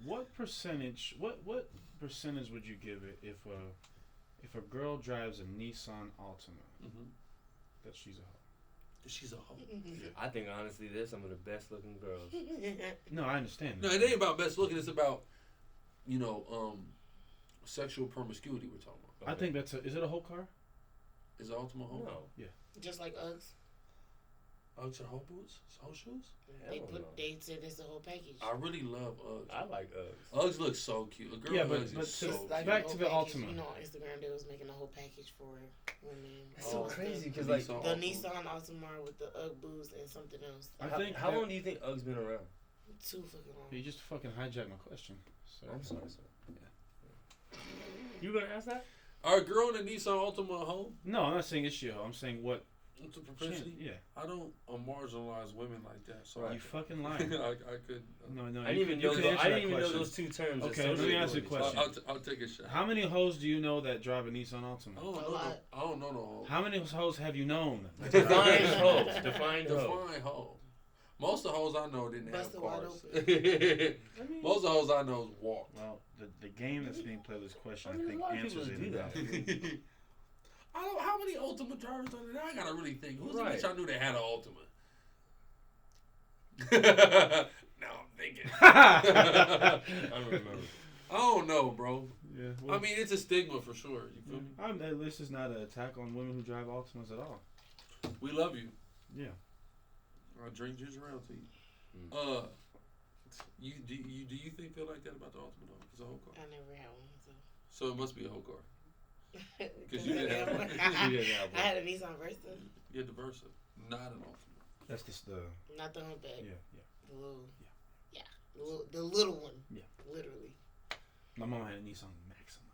What percentage would you give it if a girl drives a Nissan Altima that she's a hoe? She's a hoe. I think honestly, they're some of the best looking girls. No, I understand. No, it ain't about best looking. It's about, sexual promiscuity we're talking about. I think is it a whole car? Is Ultima hoe? No. Yeah. Just like Uggs. Uggs are hoe boots? Hoe shoes? They said it's the whole package. I really love Uggs. I like Uggs. Uggs look so cute. A girl Uggs is so cute. back to the Ultima. You know, on Instagram they was making a whole package for women. It's so crazy because the like the Nissan Altima with the Ugg boots and something else. how long do you think Uggs been around? Too fucking long. You just fucking hijacked my question. I'm sorry, sir. Yeah. You gonna ask that? Are a girl in a Nissan Altima a hoe? No, I'm not saying it's your hoe. I'm saying what. What's the propensity? Yeah. I don't marginalize women like that. So You fucking lying. I could. No. I didn't even know those two terms. Okay, let me ask you a question. I'll take a shot. How many hoes do you know that drive a Nissan Altima? I don't know no hoes. How many hoes have you known? Define hoe. Define hoe. Define hoe. Most of the hoes I know didn't have Busted wide cars. open. Most of the hoes I know walked. Well, the game that's being played with this question, I think, a lot of answers people it. do that. I don't. How many Ultima drivers are there? I gotta really think. Who's the Right. bitch I knew that had an Ultima? Now I'm thinking. I don't remember. I don't know, bro. Yeah. I mean, it's a stigma for sure. You feel me? This is not an attack on women who drive Altimas at all. We love you. Yeah. I'll drink ginger ale to you. Do you feel like that about the Ultima though? It's a whole car. I never had one, so. So it must be a whole car. Because you didn't have one. You didn't have I one. had a Nissan Versa. You had the Versa, not an Ultima. That's just the. Not the humpback. Yeah. The little. Yeah. The little one. Yeah. Literally. My mom had a Nissan Maxima.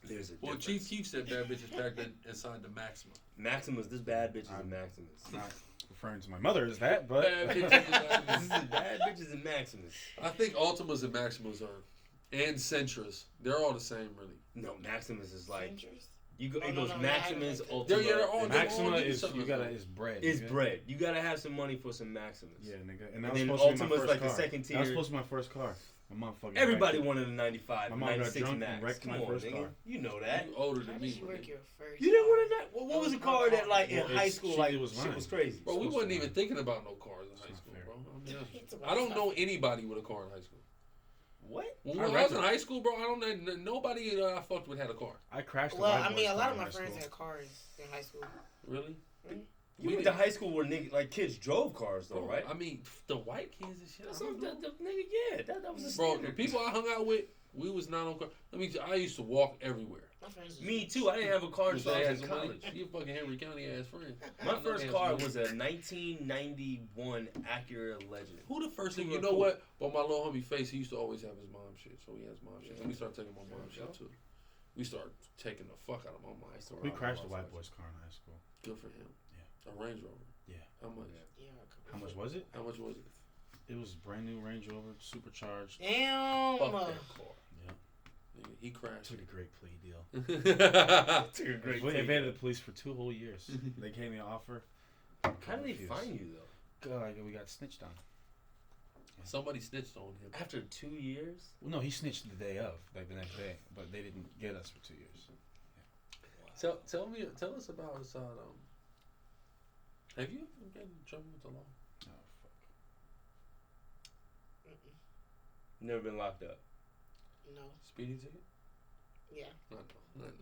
There's a Well, difference. Chief Keef said bad bitches packed inside the Maxima. Maximus, this bad bitch is a Maximus. Not referring to my mother as that, but. Bad bitches This is bad bitches and Maximus. I think Ultimas and Maximas are, and Sentras, they're all the same, really. No, Maximus is like Centers? you go. Oh, It no, goes no, Maximus, Maximus. Ultima. They're all- and they're Maxima all is something. is bread. It's nigga. bread. You gotta have some money for some Maximus. Yeah, nigga. And And that was then supposed to be my Ultima's first like car. the second tier. That was supposed to be my first car. My mom fucking. Everybody wrecked it. wanted a 95, My mom got 96 drunk and Max. wrecked Come my on, first nigga. car. You know that. You older How than did me. you work your first? You didn't car? want to. What was a car that like in Well, high it's school cheap, like it was shit mine. was crazy? Bro, we Supposed wasn't to even be. thinking about no cars in It's high not school, fair. bro. It's I don't know anybody with a car in high school. What? When I I was rather- in high school, bro, I don't know nobody I fucked with had a car. I crashed. Well, white I boy's mean, a lot car of in my high friends school. had cars in high school. Really? You went to high school where nigga, like kids drove cars though, Bro, right? I mean, the white kids and shit. That's I don't what know. the nigga, yeah, that was a Bro, the standard. people I hung out with, we was not on car. I mean, I used to walk everywhere. My friends was Me too. I didn't have a car until I was in college. You a fucking Henry County ass friend. My first car was a 1991 Acura Legend. Who the first thing? Who You were know cool. what? But my little homie Face, he used to always have his mom shit, so he has mom shit. And we started taking my mom shit too. We started taking the fuck out of my mom. We crashed a white boy's car in high school. Good for him. Yeah. A Range Rover. Yeah. How much? Yeah, How much was it? How much was it? It was brand new Range Rover, supercharged. Damn. Fuck that car. Yeah. Nigga, he crashed. Took a great plea deal. Took a great We take. evaded the police for 2 whole years. They gave me an offer. How did they find you though? God, we got snitched on. Somebody snitched on him. After 2 years? Well, no, he snitched the day of, like the next day, but they didn't get us for 2 years. Tell us about Assad. Have you ever been in trouble with the law? Oh fuck. Never been locked up. No. Speeding ticket? Yeah. No.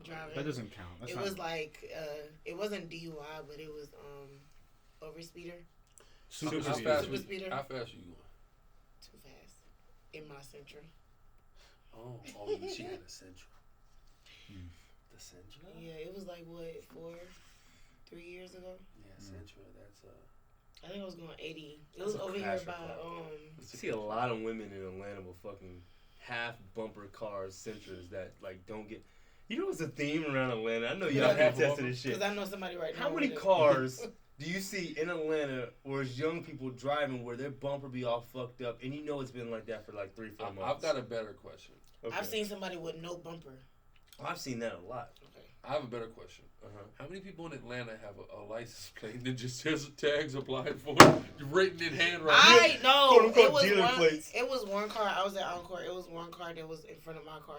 Driving. That doesn't count. That's It not was like it wasn't DUI, but it was overspeeder. super How speed. fast? Super speeder. How fast are you going? Too fast. In my Sentra. Oh, she had a Sentra. The Sentra? Yeah, it was like what 3 years ago. Yeah, Sentra. That's I think I was going 80. It That's was a over here crasher by car. I see a lot of women in Atlanta with fucking half bumper cars, Sentras that like don't get. You know what's a theme around Atlanta? I know y'all Yeah, have tested this shit. Because I know somebody right now. How many with it. cars do you see in Atlanta where it's young people driving where their bumper be all fucked up, and you know it's been like that for like 3-4 months? I've got a better question. Okay. I've seen somebody with no bumper. I've seen that a lot. Okay. I have a better question. Uh-huh. How many people in Atlanta have a license plate that just says tags applied for, written in handwriting? I know. Quote-unquote It was dealer one. plates. It was one car. I was at Encore. It was one car that was in front of my car,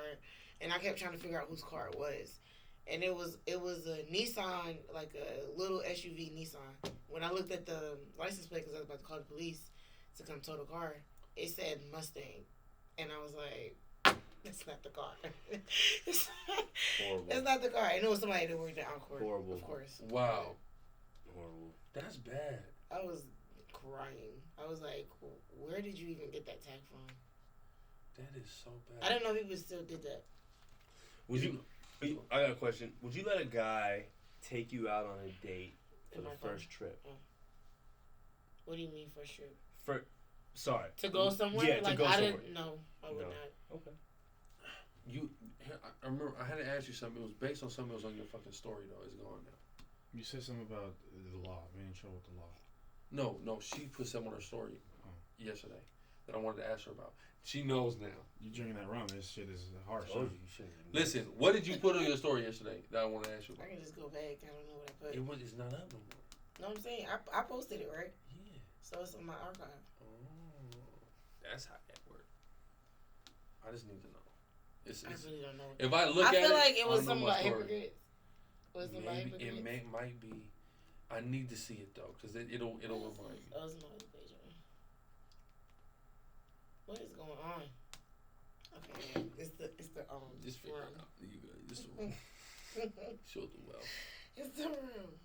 and I kept trying to figure out whose car it was. And it was a Nissan, like a little SUV Nissan. When I looked at the license plate, because I was about to call the police to come tow the car, it said Mustang, and I was like, "That's not the car. Horrible. That's not the car." And it was somebody that worked at Encore. Horrible. Of course. Wow, Horrible. that's bad. I was crying. I was like, "Where did you even get that tag from?" That is so bad. I didn't know people still did that. Would you? I got a question. Would you let a guy take you out on a date for In the my car? first trip? What do you mean for sure? Sorry. To go somewhere? Yeah, to like, go I somewhere. didn't. No, I would not. Okay. I remember I had to ask you something. It was based on something that was on your fucking story though. It's gone now. You said something about the law. Being in trouble with the law. No. She put something on her story yesterday that I wanted to ask her about. She knows now. You drinking that rum? This shit is harsh. Oh, Huh? you should. Listen, what did you put on your story yesterday that I want to ask you I about? can just go back. I don't know what I put. It's not up no more. No, I'm saying I posted it, right? Yeah. So it's on my archive. Oh, that's how that works. I just need to know. I really don't know. If I look I at it, feel like it was I don't know something my about story. hypocrites. Was it about Maybe hypocrites? might be. I need to see it though, cause it'll remind me. Oh, it's no other page. What is going on? Okay, it's the Just figure room. it out. You good? Just the room. Show them well. It's the room.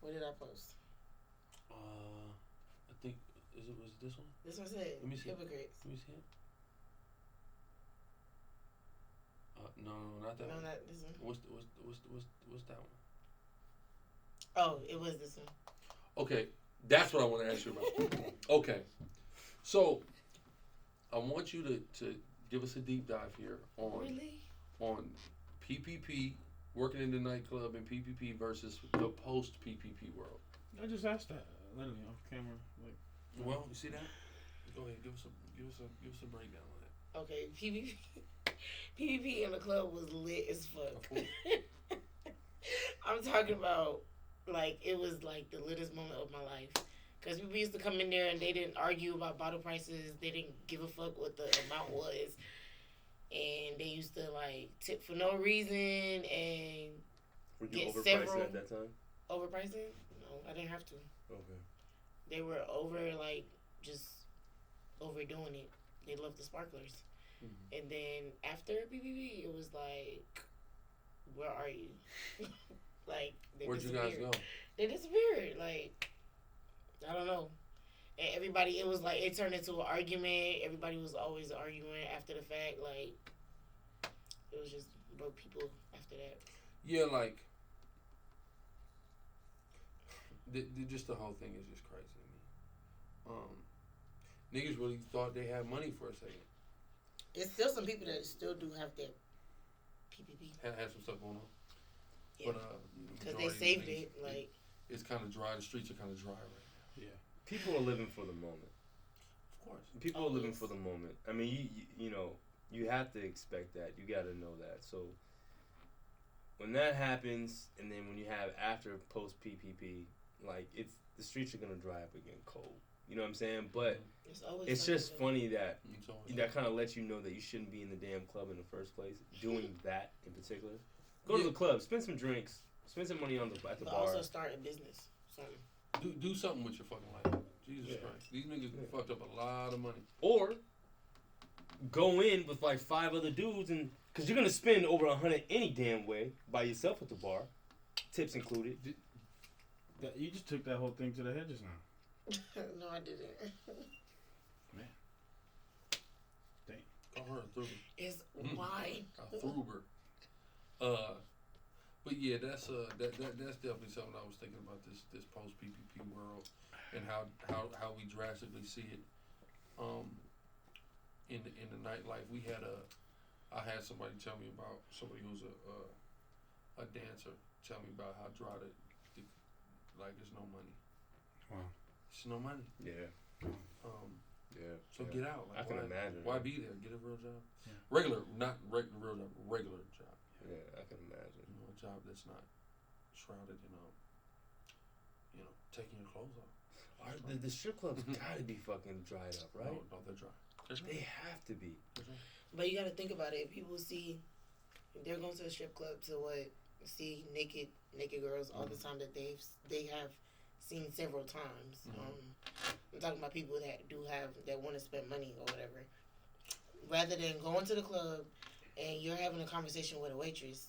What did I post? I think was it this one? This one said Let me see. hypocrites. Let me see it. No, not that No, one. not this one. What's that one? Oh, it was this one. Okay, that's what I want to ask you about. Okay, so I want you to give us a deep dive here on PPP, working in the nightclub and PPP versus the post PPP world. I just asked that literally off camera. Like, well, you see that? Go ahead, give us a breakdown on that. Okay, PPP in the club was lit as fuck. I'm talking about, like, it was like the littest moment of my life. Because people used to come in there and they didn't argue about bottle prices. They didn't give a fuck what the amount was. And they used to, like, tip for no reason and Were you get overpricing several- at that time? overpricing. No, I didn't have to. Okay. They were just overdoing it. They loved the sparklers. Mm-hmm. And then after PPP, it was like, where are you? Like, they Where'd you guys go? They disappeared. Like, I don't know. And everybody, it was like, it turned into an argument. Everybody was always arguing after the fact. Like, it was just broke people after that. Yeah, like, just the whole thing is just crazy to me. Niggas really thought they had money for a second. It's still some people that still do have that PPP. Had some stuff going on. Yeah. But Because majority they of saved niggas, it. Like, it's kind of dry. The streets are kind of dry right now. yeah. People are living for the moment. Of course. People are living Always. for the moment. I mean, you know, you have to expect that. You got to know that. So when that happens, and then when you have after post PPP, like the streets are gonna dry up again cold. You know what I'm saying? But it's just funny that that kind of lets you know that you shouldn't be in the damn club in the first place. Doing that in particular, go to the club, spend some drinks, spend some money at the but bar. also start a business. Something. Do something with your fucking life. Jesus Christ. These niggas fucked up a lot of money. Or go in with like 5 other dudes, and because you're gonna spend over 100 any damn way by yourself at the bar, tips included. You just took that whole thing to the head just now. No, I didn't. Man. Dang. Call her a Thuber. It's wine. A Thuber. But yeah, that's definitely something I was thinking about this post PPP world and how we drastically see it in the nightlife. I had somebody tell me about somebody who's a dancer tell me about how dry like there's no money. Wow. There's no money. Yeah. So get out. Like, I can imagine. Why be there? Get a real job. Yeah. Regular, not real job. Regular job. Yeah, I can imagine. You know, a job that's not shrouded in taking your clothes off. The strip clubs gotta be fucking dried up, right? No, they're dry. They have to be. But you got to think about it. People see, they're going to a strip club to see naked girls all the time that they have seen several times. I'm talking about people that want to spend money or whatever. Rather than going to the club and you're having a conversation with a waitress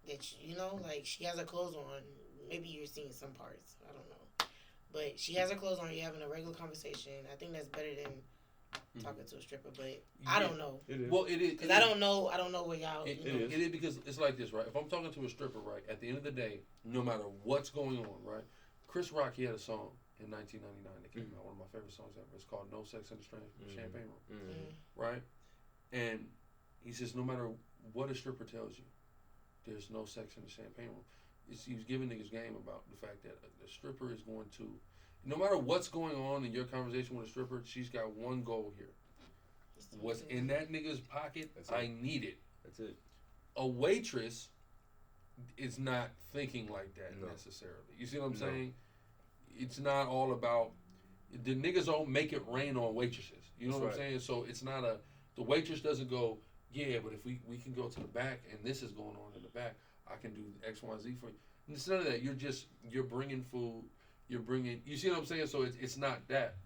that like she has her clothes on. Maybe you're seeing some parts. I don't know, but she has her clothes on. You're having a regular conversation. I think that's better than talking to a stripper. But I don't know. It is. Well, it is. Because I don't know where y'all. It is because it's like this, right? If I'm talking to a stripper, right, at the end of the day, no matter what's going on, right? Chris Rock, he had a song. in 1999 that came out. One of my favorite songs ever. It's called "No Sex in the Champagne Room." Right? And he says, no matter what a stripper tells you, there's no sex in the champagne room. He was giving niggas game about the fact that the stripper is going to, no matter what's going on in your conversation with a stripper, she's got one goal here. What's in that nigga's pocket, I need it. That's it. A waitress is not thinking like that necessarily. You see what I'm saying? It's not all about, the niggas don't make it rain on waitresses. You know what I'm saying? So it's not the waitress doesn't go, yeah, but if we can go to the back and this is going on in the back, I can do X, Y, Z for you. And it's none of that. You're bringing food. You see what I'm saying? So it's not that.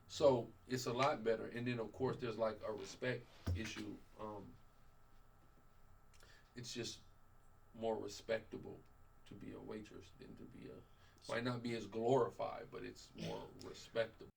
So it's a lot better. And then of course there's like a respect issue. It's just more respectable to be a waitress than to be might not be as glorified, but it's more respectable.